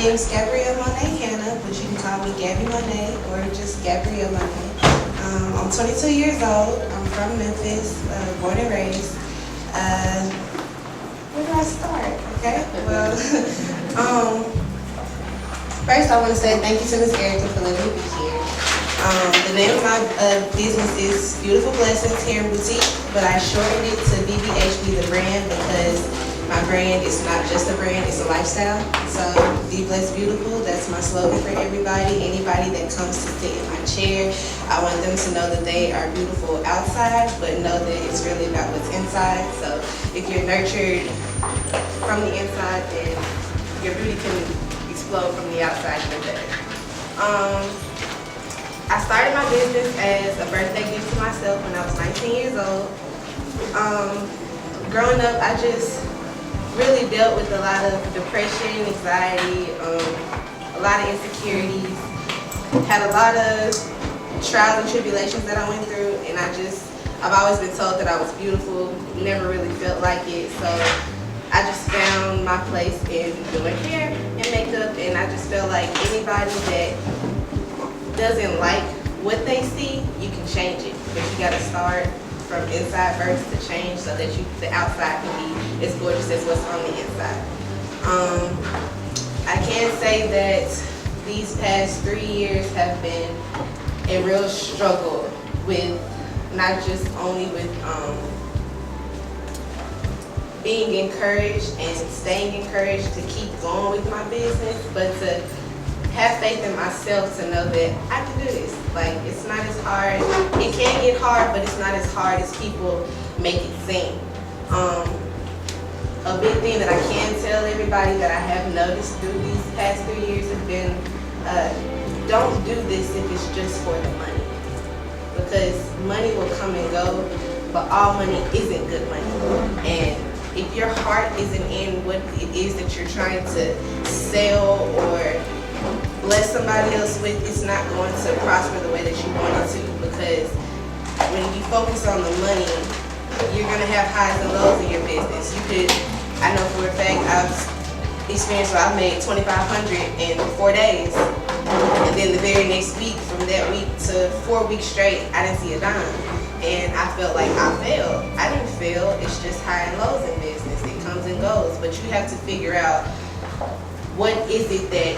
name's Gabrielle Monet Hannah, but you can call me Gabby Monet or just Gabrielle Monet. I'm 22 years old. I'm from Memphis, born and raised. Where do I start? Okay, well, first I want to say thank you to Ms. Erica for letting me be here. The name of my business is Beautiful Blessings Hair and Boutique, but I shortened it to BBHB, the brand, because my brand is not just a brand, it's a lifestyle. So, Be Blessed Beautiful, that's my slogan for everybody. Anybody that comes to sit in my chair, I want them to know that they are beautiful outside, but know that it's really about what's inside. So, if you're nurtured from the inside, then your beauty can explode from the outside even better. I started my business as a birthday gift to myself when I was 19 years old. Growing up, I just really dealt with a lot of depression, anxiety, a lot of insecurities, had a lot of trials and tribulations that I went through, and I've always been told that I was beautiful, never really felt like it, so I just found my place in doing hair and makeup, and I just felt like anybody that doesn't like what they see, you can change it, but you gotta start from inside first to change so that the outside can be as gorgeous as what's on the inside. I can say that these past 3 years have been a real struggle with not just only with being encouraged and staying encouraged to keep going with my business, but to have faith in myself to know that I can do this. Like, it's not as hard. It can get hard, but it's not as hard as people make it seem. A big thing that I can tell everybody that I have noticed through these past 3 years has been, don't do this if it's just for the money. Because money will come and go, but all money isn't good money. And if your heart isn't in what it is that you're trying to sell or bless somebody else with, it's not going to prosper the way that you want it to, because when you focus on the money, you're going to have highs and lows in your business. I know for a fact, I've experienced where I've made $2,500 in 4 days, and then the very next week, from that week to 4 weeks straight, I didn't see a dime, and I felt like I failed. I didn't fail, it's just high and lows in business. It comes and goes, but you have to figure out what is it that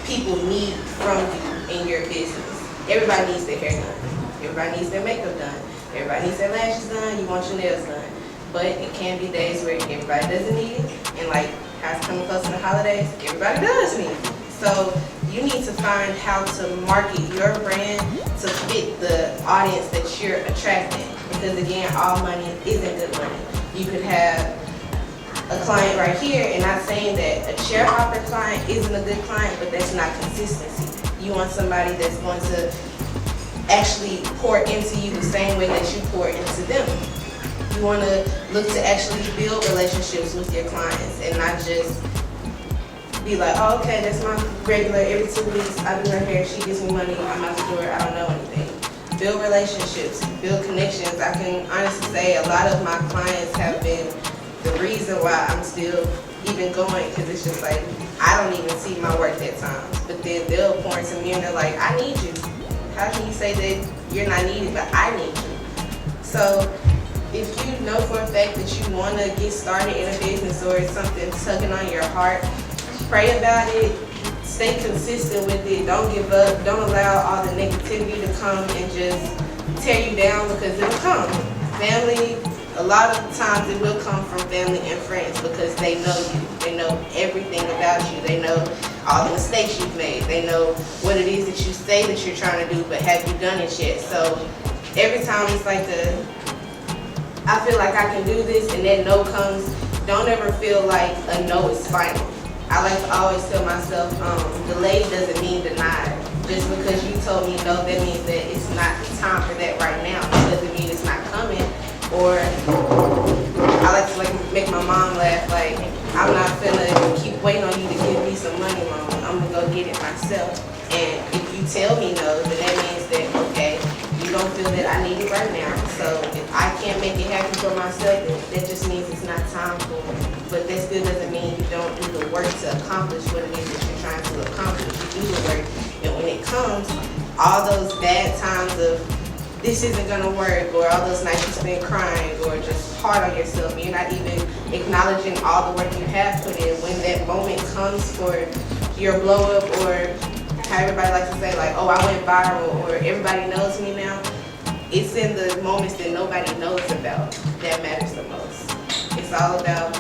people need from you in your business. Everybody needs their hair done. Everybody needs their makeup done. Everybody needs their lashes done. You want your nails done. But it can be days where everybody doesn't need it. And like how it's coming close to the holidays, everybody does need it. So you need to find how to market your brand to fit the audience that you're attracting. Because again, all money isn't good money. You could have a client right here, and not saying that a chair hopper client isn't a good client, but that's not consistency. You want somebody that's going to actually pour into you the same way that you pour into them. You want to look to actually build relationships with your clients and not just be like, oh, okay, that's my regular, every 2 weeks I do her hair, she gives me money, I'm out the door, I don't know anything. Build relationships, build connections. I can honestly say a lot of my clients have been the reason why I'm still even going, because it's just like, I don't even see my work at times. But then they'll pour into me and they're like, I need you. How can you say that you're not needed, but I need you? So if you know for a fact that you want to get started in a business or it's something tugging on your heart, pray about it, stay consistent with it, don't give up, don't allow all the negativity to come and just tear you down, because it'll come. Family, a lot of times it will come from family and friends because they know you. They know everything about you. They know all the mistakes you've made. They know what it is that you say that you're trying to do, but have you done it yet? So every time it's like I feel like I can do this, and that no comes, don't ever feel like a no is final. I like to always tell myself, delayed doesn't mean denied. Just because you told me no, that means that it's not time for that right now. It doesn't mean it's not coming. Or I like to make my mom laugh, like, I'm not finna keep waiting on you to give me some money, Mom. I'm gonna go get it myself. And if you tell me no, then that means that, okay, you don't feel that I need it right now. So if I can't make it happen for myself, then that just means it's not time for me. But that still doesn't mean you don't do the work to accomplish what it is that you're trying to accomplish. You do the work, and when it comes, all those bad times of this isn't gonna work, or all those nights you spend crying, or just hard on yourself, you're not even acknowledging all the work you have put in. When that moment comes for your blow up, or how everybody likes to say, like, oh, I went viral, or everybody knows me now, it's in the moments that nobody knows about that matters the most. It's all about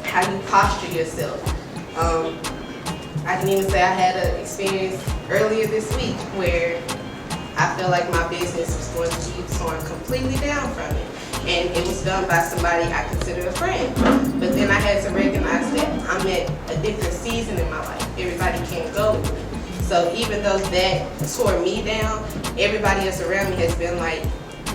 how you posture yourself. I can even say I had an experience earlier this week where I felt like my business was going to be torn completely down from it. And it was done by somebody I consider a friend. But then I had to recognize that I'm at a different season in my life. Everybody can't go with me. So even though that tore me down, everybody else around me has been like,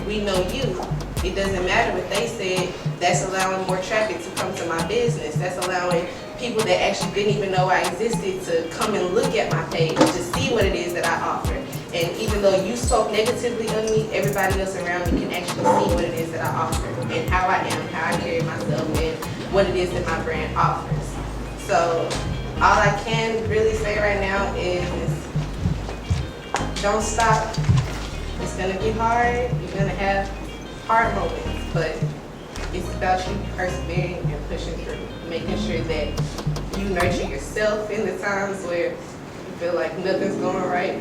we know you. It doesn't matter what they said. That's allowing more traffic to come to my business. That's allowing people that actually didn't even know I existed to come and look at my page to see what it is that I offer. And even though you spoke negatively of me, everybody else around me can actually see what it is that I offer and how I am, how I carry myself, and what it is that my brand offers. So all I can really say right now is don't stop. It's gonna be hard. You're gonna have hard moments, but it's about you persevering and pushing through, making sure that you nurture yourself in the times where you feel like nothing's going right.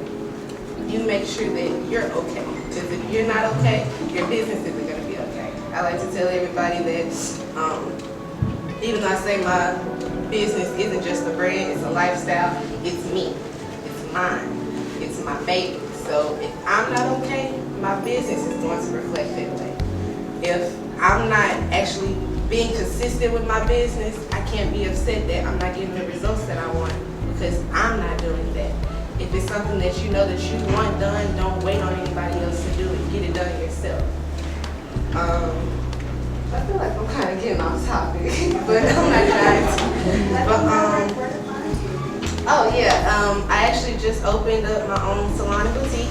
You make sure that you're okay. Because if you're not okay, your business isn't going to be okay. I like to tell everybody that even though I say my business isn't just a brand, it's a lifestyle, it's me. It's mine. It's my baby. So if I'm not okay, my business is going to reflect that way. If I'm not actually being consistent with my business, I can't be upset that I'm not getting the results that I want because I'm not doing that. If it's something that you know that you want done, don't wait on anybody else to do it. Get it done yourself. I feel like I'm kind of getting off topic, but I'm not trying to. But oh yeah, I actually just opened up my own salon and boutique.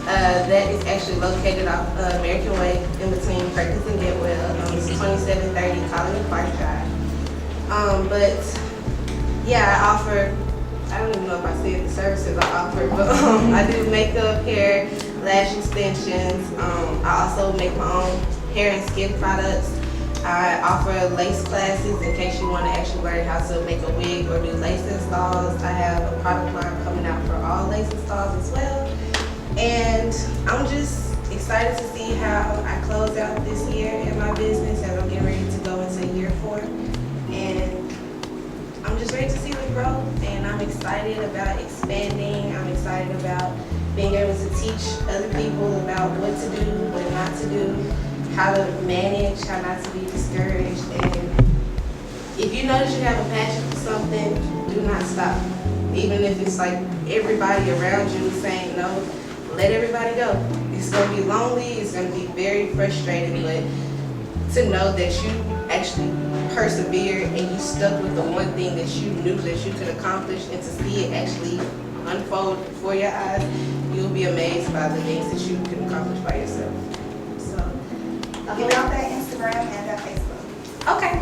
That is actually located off American Way, in between Perkins and Getwell. It's 2730 Colony Park Drive. But yeah, I offer. I don't even know if I said the services I offer, but I do makeup, hair, lash extensions. I also make my own hair and skin products. I offer lace classes in case you want to actually learn how to make a wig or do lace installs. I have a product line coming out for all lace installs as well. And I'm just excited to see how I close out this year in my business as I'm getting ready to go into year 4. And I'm just ready to see the growth, and I'm excited about expanding. I'm excited about being able to teach other people about what to do, what not to do, how to manage, how not to be discouraged. And if you know that you have a passion for something, do not stop. Even if it's like everybody around you saying no, let everybody go. It's going to be lonely, it's going to be very frustrating, but to know that you actually persevered and you stuck with the one thing that you knew that you could accomplish, and to see it actually unfold before your eyes, you'll be amazed by the things that you can accomplish by yourself. So, Give out that Instagram and that Facebook. Okay.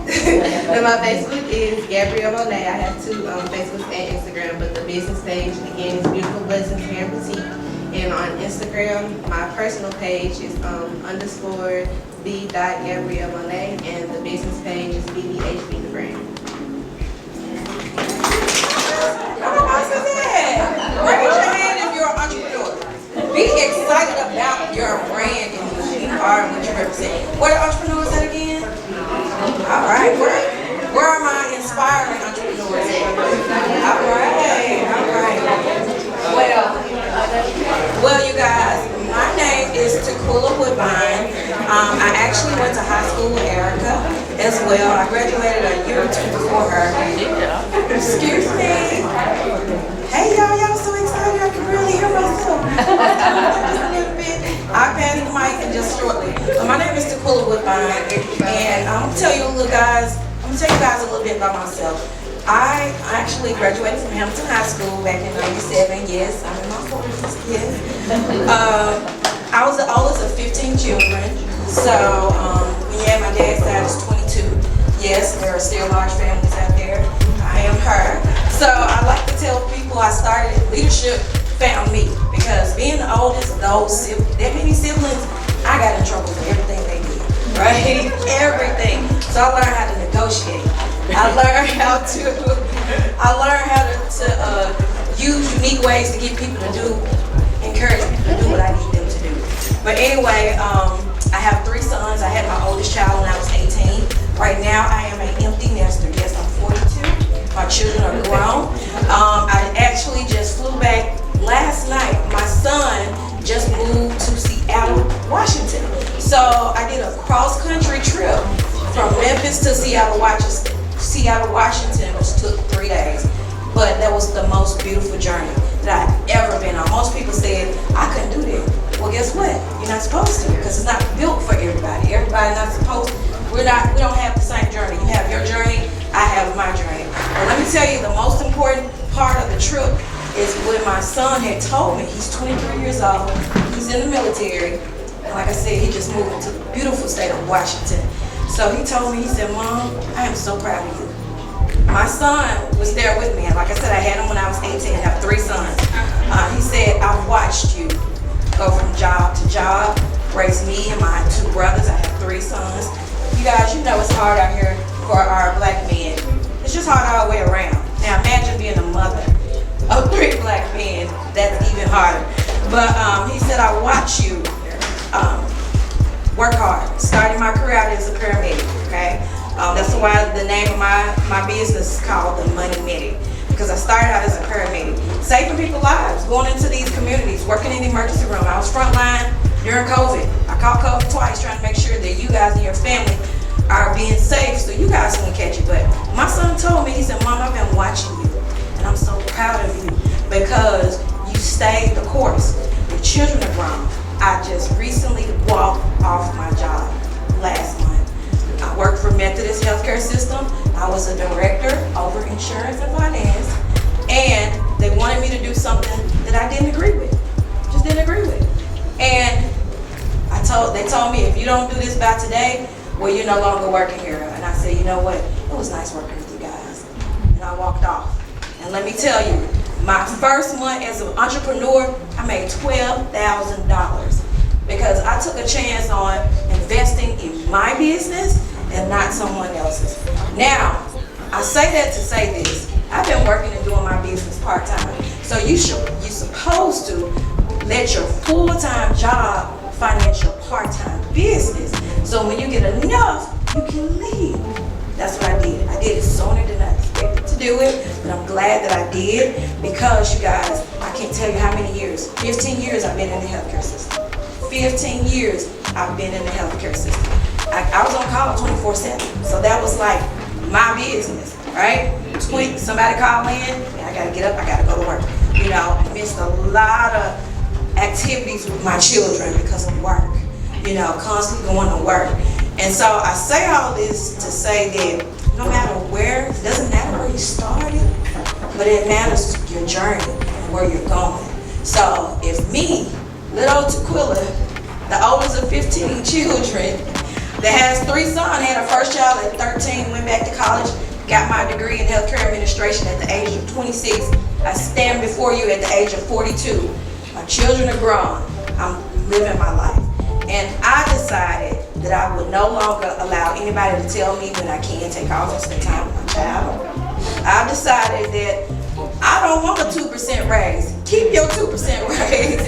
And my Facebook is Gabrielle Monet. I have 2 Facebooks and Instagram, but the business page again is Beautiful Blessings Hair and Boutique. And on Instagram, my personal page is _ the.Gabrielle Monet, and the business page is BBHB the brand. How awesome is that? Raise your hand if you're an entrepreneur. Be excited about your brand and who you are and what you represent. What are entrepreneurs at again? All right. Where are my inspiring entrepreneurs at? All right. Well, you guys, my name is Takula Woodbine. I actually went to high school with Erica as well. I graduated a year or 2 before her. Excuse me. Hey y'all so excited I can barely hear myself. I'll pass the mic in just shortly. My name is Takula Woodbine, and I'm gonna tell you guys a little bit about myself. I actually graduated from Hamilton High School back in '97. Yes, I'm in my 40s. Yes. I was the oldest of 15 children. So when you add my dad's side, it's 22. Yes, there are still large families out there. I am her. that many siblings, I got in trouble for everything they did, right? Everything. So I learned how to negotiate. I learned how to use unique ways to get people to encourage people to do what I need them to do. But anyway, I have 3 sons. I had my oldest child when I was 18. Right now, I am an empty nester. Yes, I'm 42. My children are grown. I actually just flew back last night. My son just moved to Seattle, Washington. So I did a cross-country trip from Memphis to Seattle, Washington, which took 3 days. But that was the most beautiful journey that I've ever been on. Most people said, I couldn't do that. Well, guess what? You're not supposed to, because it's not built for everybody. Everybody's not supposed to. We don't have the same journey. You have your journey, I have my journey. But let me tell you, the most important part of the trip is when my son had told me. He's 23 years old. He's in the military. And like I said, he just moved into the beautiful state of Washington. So he told me, he said, Mom, I am so proud of you. My son was there with me. And like I said, I had him when I was 18. I have 3 sons. He said, I've watched you go from job to job, raise me and my 2 brothers. I have 3 sons. You guys, you know it's hard out here for our black men. It's just hard all the way around. Now imagine being a mother of 3 black men. That's even harder. But he said, I watch you work hard. Starting my career out as a paramedic, okay? That's why the name of my business is called The Money Medic, because I started out as a paramedic, saving people's lives, going into these communities, working in the emergency room. I was frontline during COVID. I caught COVID twice, trying to make sure that you guys and your family are being safe so you guys won't catch it. But my son told me, he said, Mom, I've been watching you, and I'm so proud of you because you stayed the course. Your children are grown. I just recently walked off my job last month. I worked for Methodist Healthcare System. I was a director over insurance and finance, and they wanted me to do something that I didn't agree with. Just didn't agree with. And they told me, if you don't do this by today, well, you're no longer working here. And I said, you know what? It was nice working with you guys. And I walked off. And let me tell you, my first month as an entrepreneur, I made $12,000 because I took a chance on investing in my business and not someone else's. Now, I say that to say this. I've been working and doing my business part-time. So you're supposed to let your full-time job finance your part-time business. So when you get enough, you can leave. That's what I did. I did it sooner than I expected to do it, but I'm glad that I did because, you guys, I can't tell you how many years. 15 years I've been in the healthcare system. 15 years I've been in the healthcare system. I was on call 24/7, so that was like my business, right? Somebody call in, I gotta get up, I gotta go to work. You know, I missed a lot of activities with my children because of work. You know, constantly going to work. And so I say all this to say that no matter where, it doesn't matter where you started, but it matters your journey and where you're going. So if me, little Tequila, the oldest of 15 children, that has 3 sons, had a first child at 13, went back to college, got my degree in healthcare administration at the age of 26. I stand before you at the age of 42. My children are grown. I'm living my life. And I decided that I would no longer allow anybody to tell me when I can take off and spend time with my child. I decided that I don't want a 2% raise. Keep your 2% raise.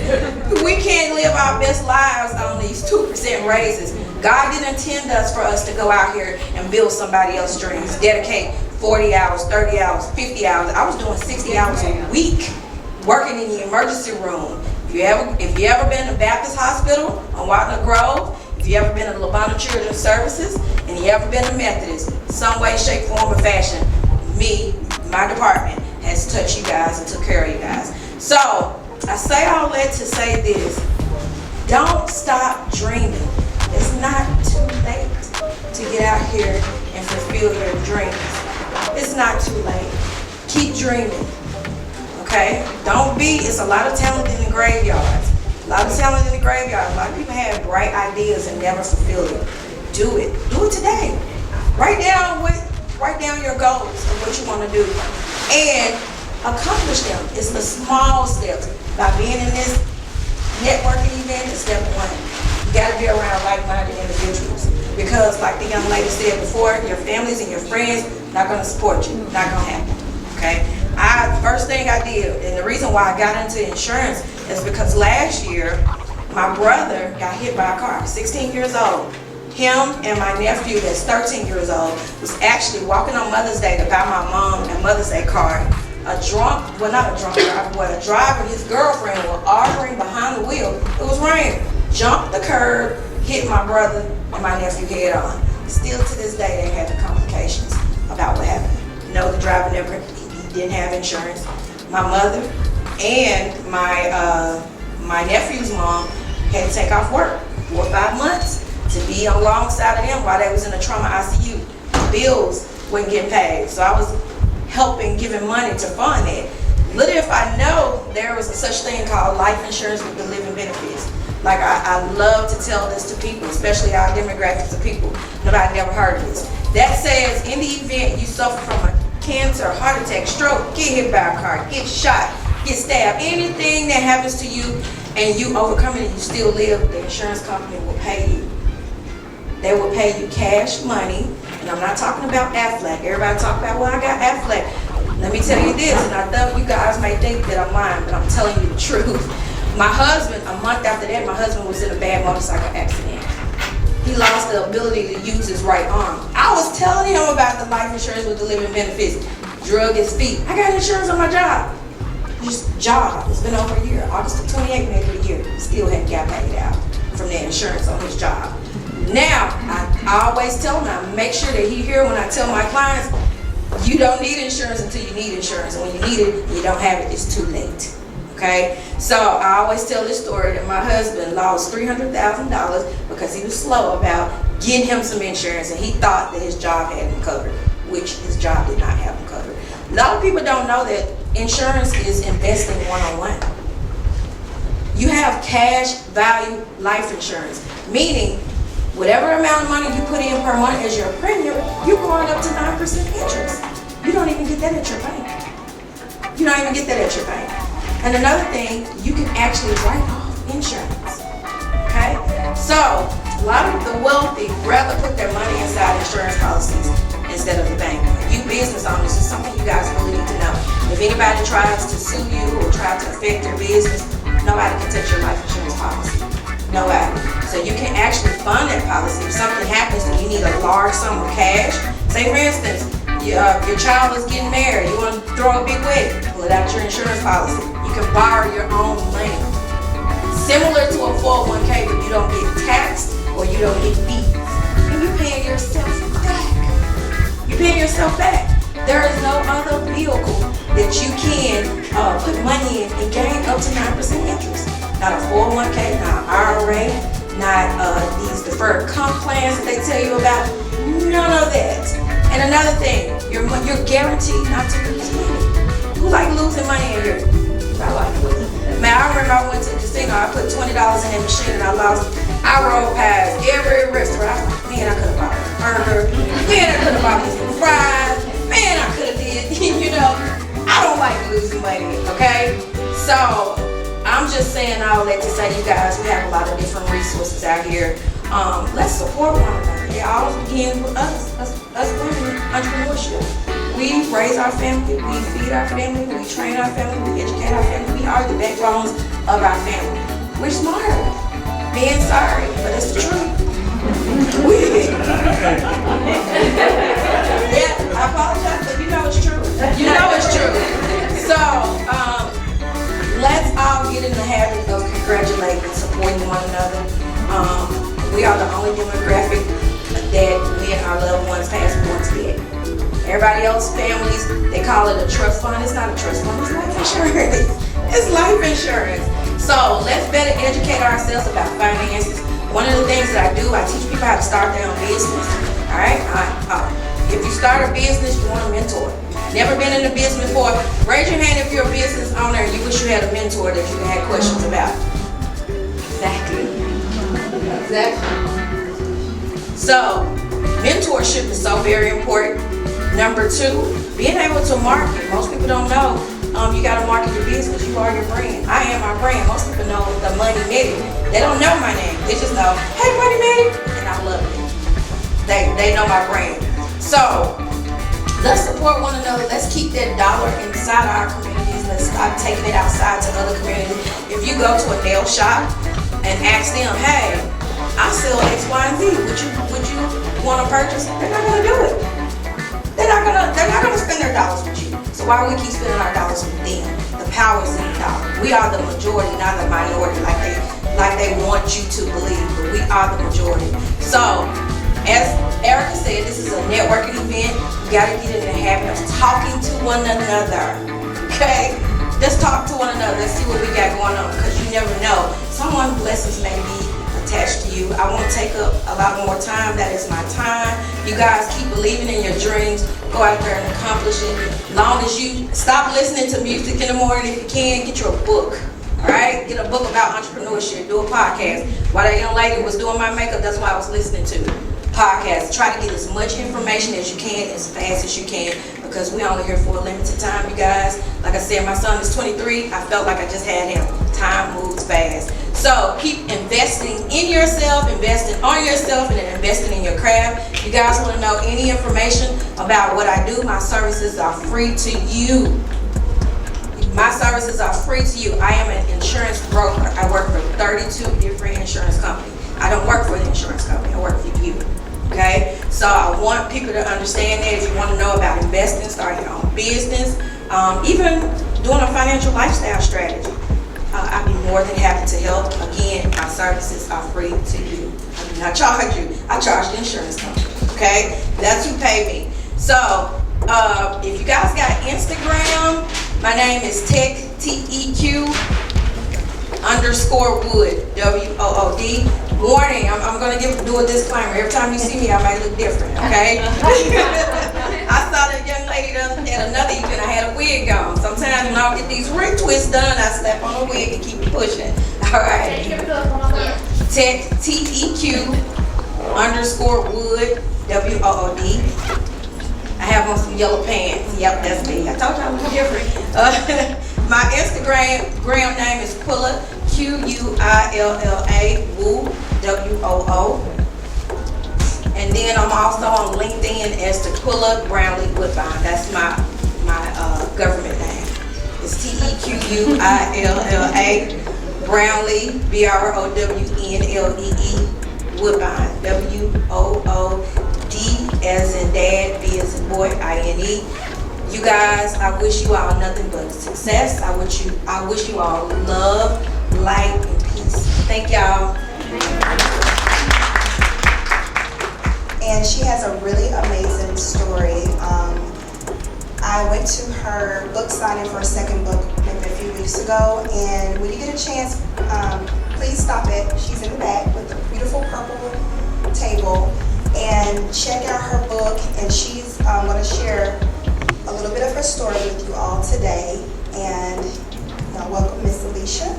We can't live our best lives on these 2% raises. God didn't intend us for us to go out here and build somebody else's dreams. Dedicate 40 hours, 30 hours, 50 hours. I was doing 60 hours a week working in the emergency room. If you ever been to Baptist Hospital on Walnut Grove, if you ever been to Labana Children's Services, and you ever been to Methodist, some way, shape, form, or fashion, my department has touched you guys and took care of you guys. So I say all that to say this: don't stop dreaming. It's not too late to get out here and fulfill your dreams. It's not too late. Keep dreaming. Okay? It's a lot of talent in the graveyards. A lot of talent in the graveyard. A lot of people have bright ideas and never fulfill it. Do it. Do it today. Write down your goals of what you want to do and accomplish them. It's the small steps. By being in this networking event is step one. You gotta be around like-minded individuals. Because like the young lady said before, your families and your friends not gonna support you, not gonna happen, okay? First thing I did, and the reason why I got into insurance is because last year, my brother got hit by a car, 16 years old. Him and my nephew that's 13 years old was actually walking on Mother's Day to buy my mom a Mother's Day card. A driver, his girlfriend were arguing behind the wheel. It was raining. Jumped the curb, hit my brother and my nephew head on. Still to this day, they have the complications about what happened. No, the driver he didn't have insurance. My mother and my nephew's mom had to take off work 4 or 5 months to be alongside of them while they was in the trauma ICU. Bills wasn't getting paid, so I was helping, giving money to fund that. Little if I know there was a such thing called life insurance with the living benefits. Like I love to tell this to people, especially our demographics of people. Nobody never heard of this. That says in the event you suffer from a cancer, heart attack, stroke, get hit by a car, get shot, get stabbed, anything that happens to you and you overcome it and you still live, the insurance company will pay you. They will pay you cash money, and I'm not talking about Aflac. Everybody talk about, well, I got Aflac. Let me tell you this, and I know you guys may think that I'm lying, but I'm telling you the truth. My husband, a month after that, my husband was in a bad motorcycle accident. He lost the ability to use his right arm. I was telling him about the life insurance with the living benefits. Drug his feet. I got insurance on my job. Just job. It's been over a year. August the 28th made it a year. Still hadn't got paid out from the insurance on his job. Now, I always tell him, I make sure that he hear when I tell my clients, you don't need insurance until you need insurance. And when you need it, you don't have it, it's too late. Okay? So I always tell this story that my husband lost $300,000 because he was slow about getting him some insurance and he thought that his job had him covered, which his job did not have him covered. A lot of people don't know that insurance is investing one-on-one. You have cash value life insurance, meaning whatever amount of money you put in per month as your premium, you're going up to 9% interest. You don't even get that at your bank. You don't even get that at your bank. And another thing, you can actually write off insurance. Okay? So, a lot of the wealthy rather put their money inside insurance policies instead of the bank. You business owners, is something you guys really need to know. If anybody tries to sue you or try to affect your business, nobody can touch your life insurance policy. Nobody. So you can actually fund that policy. If something happens and you need a large sum of cash, say for instance, your child is getting married, you want to throw a big wedding, pull it out your insurance policy. You can borrow your own money. Similar to a 401k, but you don't get taxed or you don't get fees. And you're paying yourself back. You're paying yourself back. There is no other vehicle that you can put money in and gain up to 9% interest. Not a 401k, not an IRA, not these deferred comp plans that they tell you about. None of that. And another thing, you're guaranteed not to lose money. Who like losing money in here? I like losing. Man, I remember I went to the casino, I put $20 in that machine and I lost. I rolled past every restaurant. I was like, man, I could have bought a burger. Man, I could have bought me some fries. Man, I could have did, you know. I don't like losing money, okay? So, I'm just saying all that to say, you guys, we have a lot of different resources out here. Let's support one another. It all begins with us women, entrepreneurship. We raise our family, we feed our family, we train our family, we educate our family. We are the backbones of our family. We're smarter. Being sorry, but it's the truth. Yeah, I apologize, but you know it's true. You know it's true. So, let's all get in the habit of congratulating and supporting one another. We are the only demographic that we and our loved ones pass on to get. Everybody else's families, they call it a trust fund. It's not a trust fund, it's life insurance. It's life insurance. So let's better educate ourselves about finances. One of the things that I do, I teach people how to start their own business. All right? If you start a business, you want a mentor. Never been in a business before? Raise your hand if you're a business owner and you wish you had a mentor that you can have questions about. Exactly. So, mentorship is so very important. Number 2, being able to market. Most people don't know You gotta market your business. You are your brand. I am my brand. Most people know the Money Medic. They don't know my name. They just know, hey, Money Medic, and I love it. They know my brand. So let's support one another. Let's keep that dollar inside our communities. Let's stop taking it outside to other communities. If you go to a nail shop and ask them, hey, I sell X, Y, and Z. Would you want to purchase? They're not gonna do it. They're not gonna spend their dollars with you. So why do we keep spending our dollars with them? The power is in the dollar. We are the majority, not the minority, like they want you to believe. But we are the majority. So, as Erica said, this is a networking event. You gotta get in the habit of talking to one another. Okay? Just talk to one another. Let's see what we got going on, because you never know. Someone's blessings may be attached to you. I won't take up a lot more time. That is my time. You guys keep believing in your dreams. Go out there and accomplish it. Long as you stop listening to music in the morning, if you can, get you a book. All right? Get a book about entrepreneurship. Do a podcast. While that young lady was doing my makeup, that's what I was listening to. Podcast. Try to get as much information as you can, as fast as you can, because we're only here for a limited time, you guys. Like I said, my son is 23. I felt like I just had him. Time moves fast. So keep investing in yourself, investing on yourself, and then investing in your craft. If you guys want to know any information about what I do, my services are free to you. My services are free to you. I am an insurance broker. I work for 32 different insurance companies. I don't work for the insurance company. I work for you. Okay? So I want people to understand that. If you want to know about investing, starting your own business, even doing a financial lifestyle strategy, I'd be more than happy to help. Again, my services are free to you. I do not charge you. I charge the insurance company. Okay? That's who pay me. So, if you guys got Instagram, my name is TEQ_Wood, WOOD. Warning, I'm going to do a disclaimer. Every time you see me, I might look different, okay? I saw that young lady at another event. I had a wig on. Sometimes when I get these rig twists done, I slap on a wig and keep it pushing. All right. TEQ_Wood, WOOD. I have on some yellow pants. Yep, that's me. I told you I look different. My Instagram name is Quilla, QUILLA, Woo, WOO. And then I'm also on LinkedIn as Quilla Brownlee Woodbine. That's my government name. It's TEQUILLA, Brownlee, BROWNLEE, Woodbine, WOOD, as in dad, B as in boy, INE. You guys, I wish you all nothing but success. I wish you all love, light, and peace. Thank y'all. And she has a really amazing story. I went to her book signing for her second book maybe a few weeks ago, and when you get a chance, please stop it. She's in the back with the beautiful purple table, and check out her book. And she's going to share a little bit of her story with you all today. And welcome, Miss Alicia.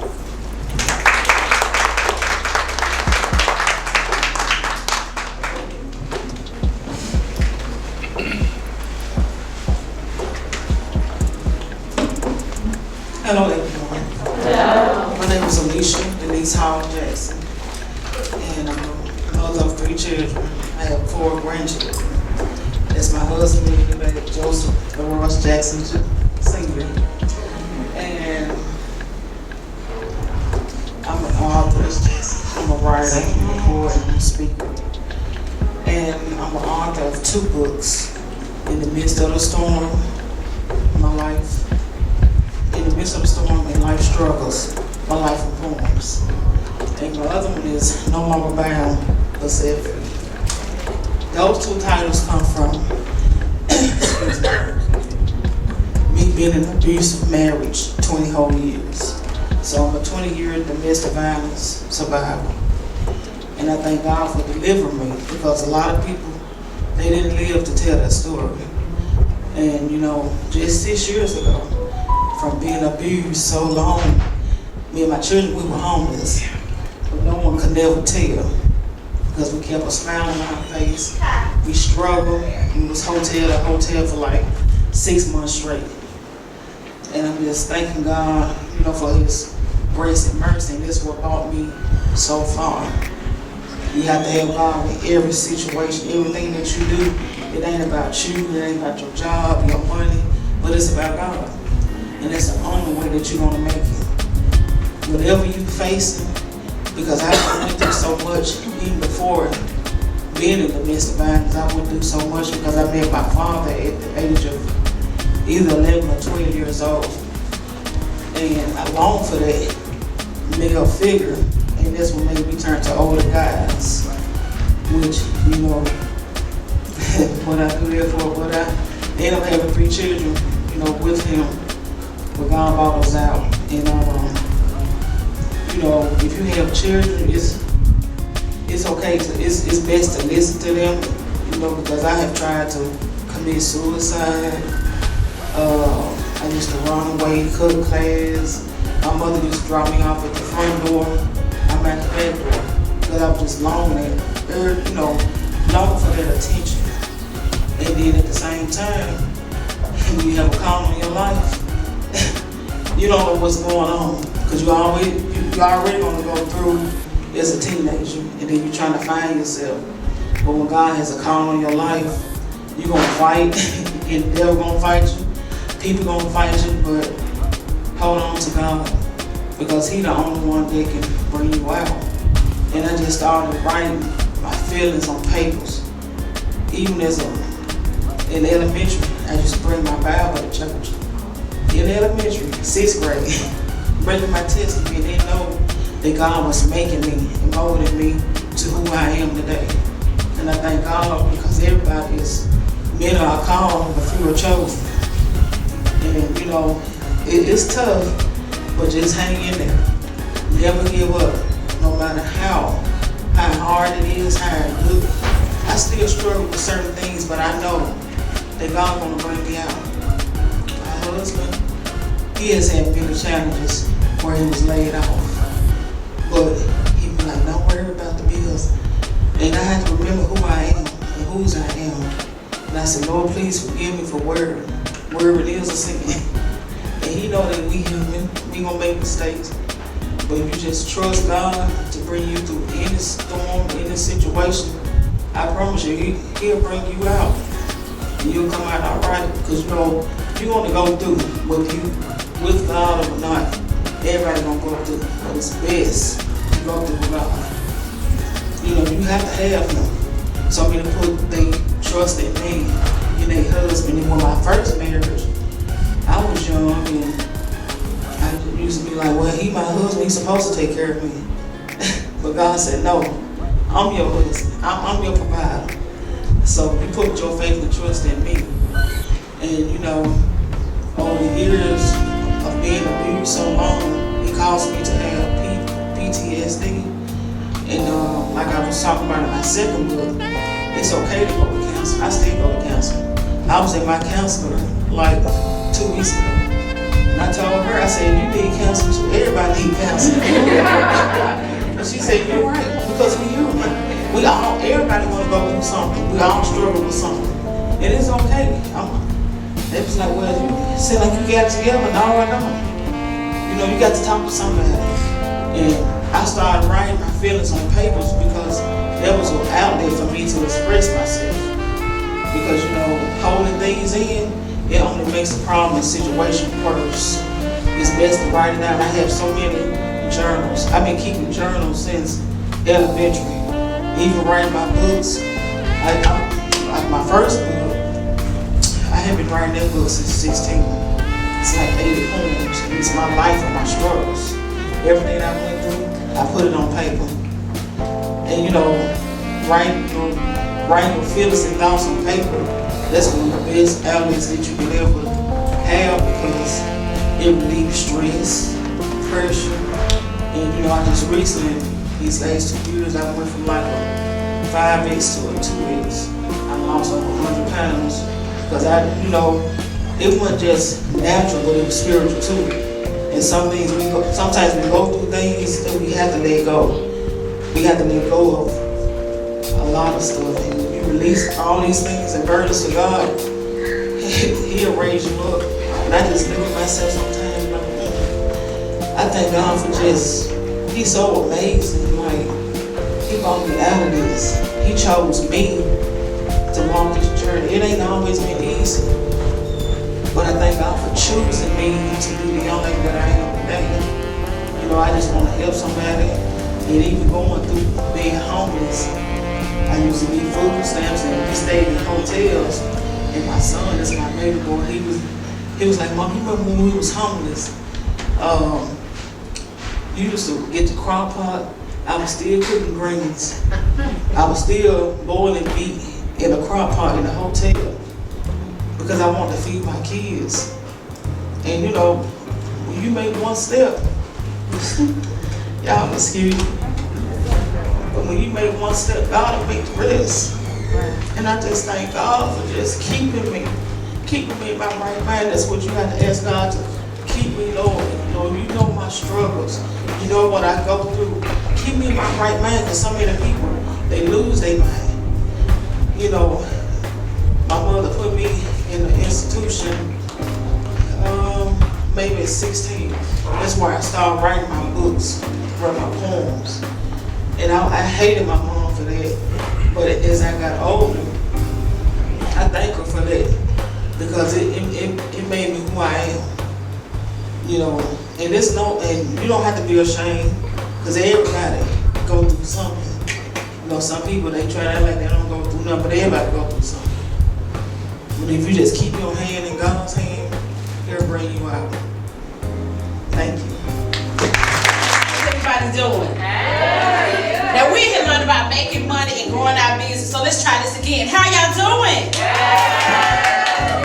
Hello everyone. Hello. My name is Alicia AlicaiHallJackson, and I'm a mother of 3 children. I have 4 grandchildren. That's my husband, Joseph LaRosse Jackson Sr. And I'm an author, I'm a writer, I'm a poet, I'm a speaker. And I'm an author of 2 books, In the Midst of the Storm, My Life. In the Midst of the Storm and Life Struggles, My Life in Poems. And my other one is No Longer Bound, But Set Free. Those 2 titles come from me being in an abusive marriage 20 whole years. So I'm a 20-year domestic violence survivor. And I thank God for delivering me, because a lot of people, they didn't live to tell that story. And just 6 years ago, from being abused so long, me and my children, we were homeless. But no one could never tell, because we kept a smile on our face. We struggled. We was hotel to hotel for like 6 months straight. And I'm just thanking God, for His grace and mercy, and this is what brought me so far. You have to have God in every situation, everything that you do. It ain't about you, it ain't about your job, your money, but it's about God. And that's the only way that you're gonna make it. Whatever you facing, because I went through so much even before being in domestic violence. I went through so much because I met my father at the age of either 11 or 12 years old. And I longed for that male figure, and that's what made me turn to older guys, which, what I do that for, but I ended up having 3 children, with him, but God brought us out. And, if you have children, it's okay it's best to listen to them, because I have tried to commit suicide. I used to run away, cut class. My mother used to drop me off at the front door. I'm at the back door, because I was just longing for that attention. And then at the same time, when you have a call on your life, you don't know what's going on, because you're already going to go through as a teenager, and then you're trying to find yourself. But when God has a call on your life, you're going to fight, and the devil going to fight you, people going to fight you, but hold on to God, because He's the only one that can bring you out. And I just started writing my feelings on papers. Even in elementary, I used to bring my Bible to church. In elementary, 6th grade, bringing my testimony, and didn't know that God was making me and molding me to who I am today. And I thank God, because everybody is men are called, but few are chosen. And it's tough, but just hang in there. Never give up, no matter how hard it is, how it looks. I still struggle with certain things, but I know that God's gonna bring me out. My husband, he has had many challenges where he was laid off. But he be like, don't worry about the bills. And I have to remember who I am and whose I am. And I said, Lord, please forgive me for worrying. Worrying is a sin. And He know that we human, we gonna make mistakes. But if you just trust God to bring you through any storm, any situation, I promise you, He'll bring you out. And you'll come out all right. Because you're gonna go through, whether you with God or not. Everybody gonna go through, but it's best to go through with God. You have to have Him. Some people put their trust in me, in their husband. And when my first marriage, I was young, and I used to be like, well, he my husband, he's supposed to take care of me. But God said, no, I'm your husband, I'm your provider. So you put your faith and trust in me. And over the years of being abused so long, it caused me to have PTSD. And like I was talking about in my second book, it's okay to go to counseling. I still go to counseling. I was at my counselor like 2 weeks ago. And I told her, I said, you need counseling too. Everybody needs counseling. And she said, you're right, because we human. Everybody want to go through something. We all struggle with something. And it's okay. They was like, well, you seem like you got it together. No, I don't. You got to talk to somebody. And I started writing my feelings on papers, because that was an outlet for me to express myself. Because, holding things in, it only makes the problem and situation worse. It's best to write it out. I have so many journals. I've been keeping journals since elementary. Even writing my books. Like my first book, I have been writing that book since 16. It's like 80 poems. It's my life and my struggles. Everything I went through, I put it on paper. And writing your feelings and thoughts on paper, that's one of the best outlets that you can ever have, because it relieves stress, pressure. And I just recently, these last 2 years, I went from like a 5X to a 2X. I lost over 100 pounds, because it wasn't just natural, but it was spiritual too. And sometimes we go through things that we have to let go. We have to let go of a lot of stuff. And when you release all these things and burdens to God, He'll raise you up. And I just look at myself sometimes like, I thank God for just, He's so amazing. Like, He brought me out of this. He chose me to walk this journey. It ain't always been easy. But I thank God for choosing me to be the young lady that I am today. You know, I just want to help somebody. And even going through being homeless, I used to need food stamps and we stayed in hotels. And my son, that's my baby boy, he was like, Mom, you remember when we was homeless? You used to get the crock pot. I was still cooking greens. I was still boiling meat in a crock pot in the hotel because I wanted to feed my kids. And you know, when you make one step, y'all excuse me, but when you make one step, God will make the rest. And I just thank God for just keeping me in my right mind. That's what you have to ask God to keep me, Lord. You know my struggles. You know what I go through. Keep me in my right mind, because so many people, they lose their mind. You know, my mother put me in the institution maybe at 16. That's where I started writing my books, writing my poems. And I hated my mom for that. But as I got older, I thank her for that, because it made me who I am. You know, and you don't have to be ashamed, because everybody go through something. You know, some people, they try to act like they don't go through nothing, but everybody go through something. But if you just keep your hand in God's hand, He'll bring you out. Thank you. How's everybody doing? Now we're here learning about making money and growing our business, so let's try this again. How y'all doing?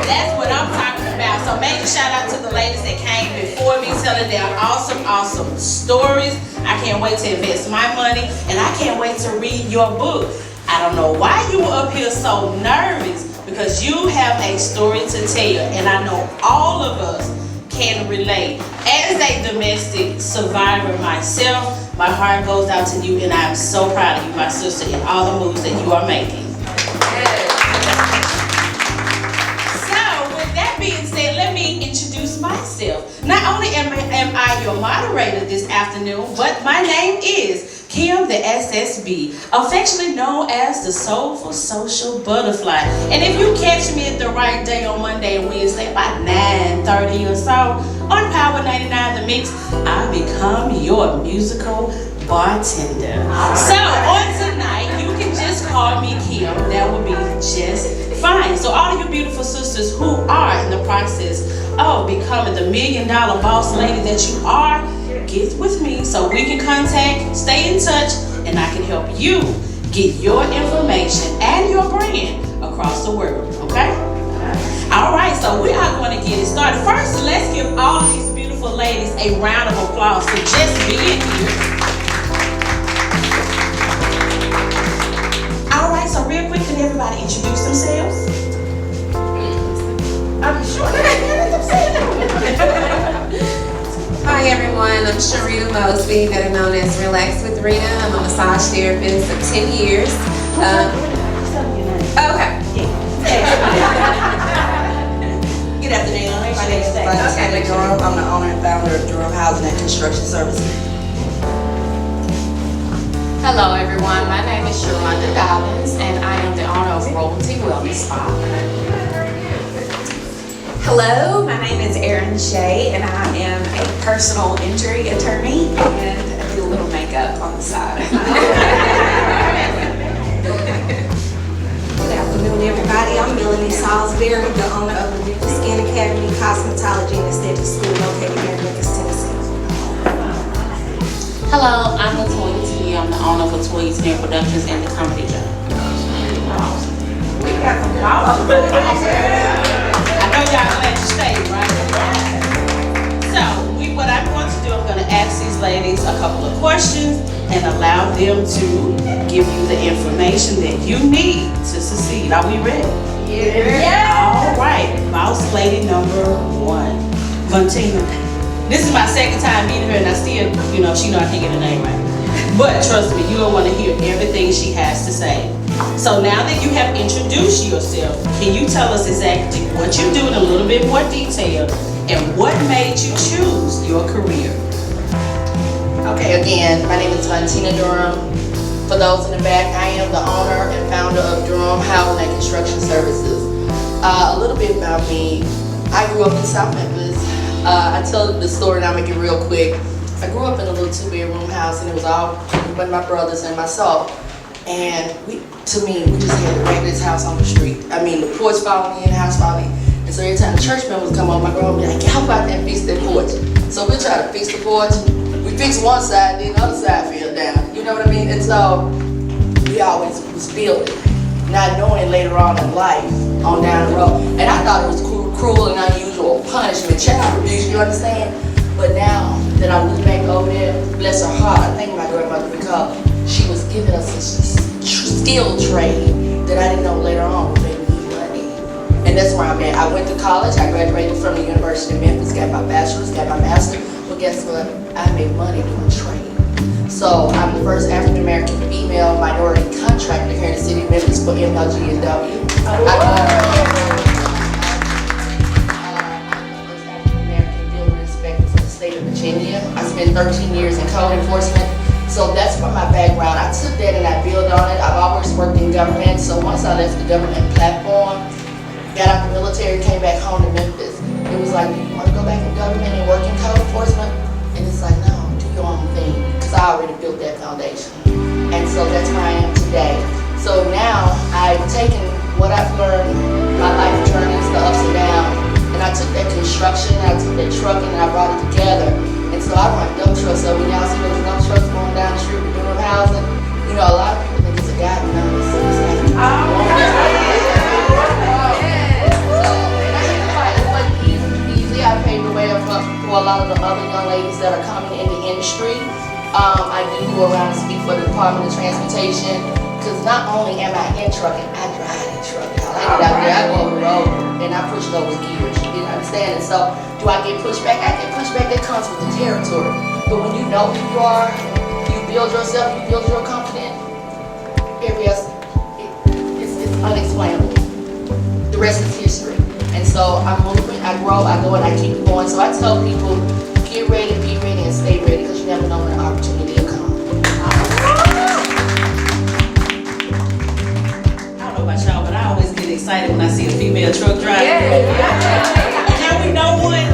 That's what I'm talking about. So major shout out to the ladies that came before me telling their awesome stories. I can't wait to invest my money, and I can't wait to read your book. I don't know why you were up here so nervous, because you have a story to tell, and I know all of us can relate. As a domestic survivor myself, my heart goes out to you, and I'm so proud of you, my sister, in all the moves that you are making. So, with that being said, let me introduce myself. Not only am I your moderator this afternoon, but my name is Kim the SSB, affectionately known as the Soulful Social Butterfly. And if you catch me at the right day on Monday and Wednesday about 9:30 or so on Power 99 The Mix, I become your musical bartender. So on tonight, you can just call me Kim. That would be just fine. So all you beautiful sisters who are in the process of becoming the $1 million boss lady that you are, get with me so we can contact, stay in touch, and I can help you get your information and your brand across the world, okay? All right, so we are going to get it started. First, let's give all of these beautiful ladies a round of applause for just being here. All right, so real quick, can everybody introduce themselves? I'm sure they Hi everyone, I'm Sharita Mosby, better known as Relax with Rita. I'm a massage therapist of 10 years. Okay. Get after me. My name is Tammy Durham. I'm the owner and founder of Durham Housing and Construction Services. Hello everyone, my name is Shalonda Dobbins and I am the owner of Royalty Wellness Spa. Hello, my name is Erin Shea and I am a personal injury attorney and I do a little makeup on the side. Good afternoon, everybody. I'm Melanie Salisbury, the owner of the New Skin Academy Cosmetology and Aesthetic School located here in Memphis, Tennessee. Hello, I'm Latoya T. I'm the owner of Latoya T. Productions and the Comedy Job. We got some power. I know y'all glad you stayed, right? So, what I'm going to do, I'm going to ask these ladies a couple of questions and allow them to give you the information that you need to succeed. Are we ready? Yeah. All right, boss lady number 1, Vantina. This is my second time meeting her, and I still, she know I can't get her name right. But trust me, you don't want to hear everything she has to say. So now that you have introduced yourself, can you tell us exactly what you do in a little bit more detail? and what made you choose your career? Okay, again, my name is Valentina Durham. For those in the back, I am the owner and founder of Durham Housing and Construction Services. A little bit about me. I grew up in South Memphis. I tell the story and I'll make it real quick. I grew up in a little 2-bedroom house, and it was all but my brothers and myself. And we just had the regularest house on the street. I mean, the porch followed me and the house followed me. And so every time the church members come over, my grandma would be like, get out out there and fix that porch. So we try to fix the porch. We fix one side, then the other side fell down. You know what I mean? And so we always was building, not knowing later on in life, on down the road. And I thought it was cruel and unusual punishment, child abuse, you understand? But now that I look back over there, bless her heart, I thank my grandmother because she was giving us a skill trade that I didn't know later on would make me money. And that's where I'm at. I went to college, I graduated from the University of Memphis, got my bachelor's, got my master's. But guess what? I made money doing trade. So I'm the first African American female minority contractor here in the city of Memphis for MLG&W. I'm the first African American building inspector for the state of Virginia. I spent 13 years in code enforcement. So that's from my background. I took that and I built on it. I've always worked in government. So once I left the government platform, got out the military, came back home to Memphis. It was like, you want to go back in government and work in code enforcement? And it's like, no, do your own thing. Because I already built that foundation. And so that's where I am today. So now I've taken what I've learned, my life journeys, the ups and downs, and I took that construction, I took that trucking, and I brought it together. And so I run dump trucks. So when y'all see those dump trucks going down the street with Durham Housing, you know, a lot of people think it's a guy, but no, it's I paved the way for a lot of the other young ladies that are coming in the industry. I do go around and speak for the Department of Transportation because not only am I in trucking, I drive in trucking. I get out there, I go over the road, and I push those gears. You understand? And so, do I get pushback? I get pushback that comes with the territory. But when you know who you are, you build yourself, you build your confidence, every else, it's unexplainable. The rest is history. And so I'm moving, I grow, I go, and I keep going. So I tell people, get ready, be ready, and stay ready, because you never know when an opportunity will come. I don't know about y'all, but I always get excited when I see a female truck driver. And now we know one.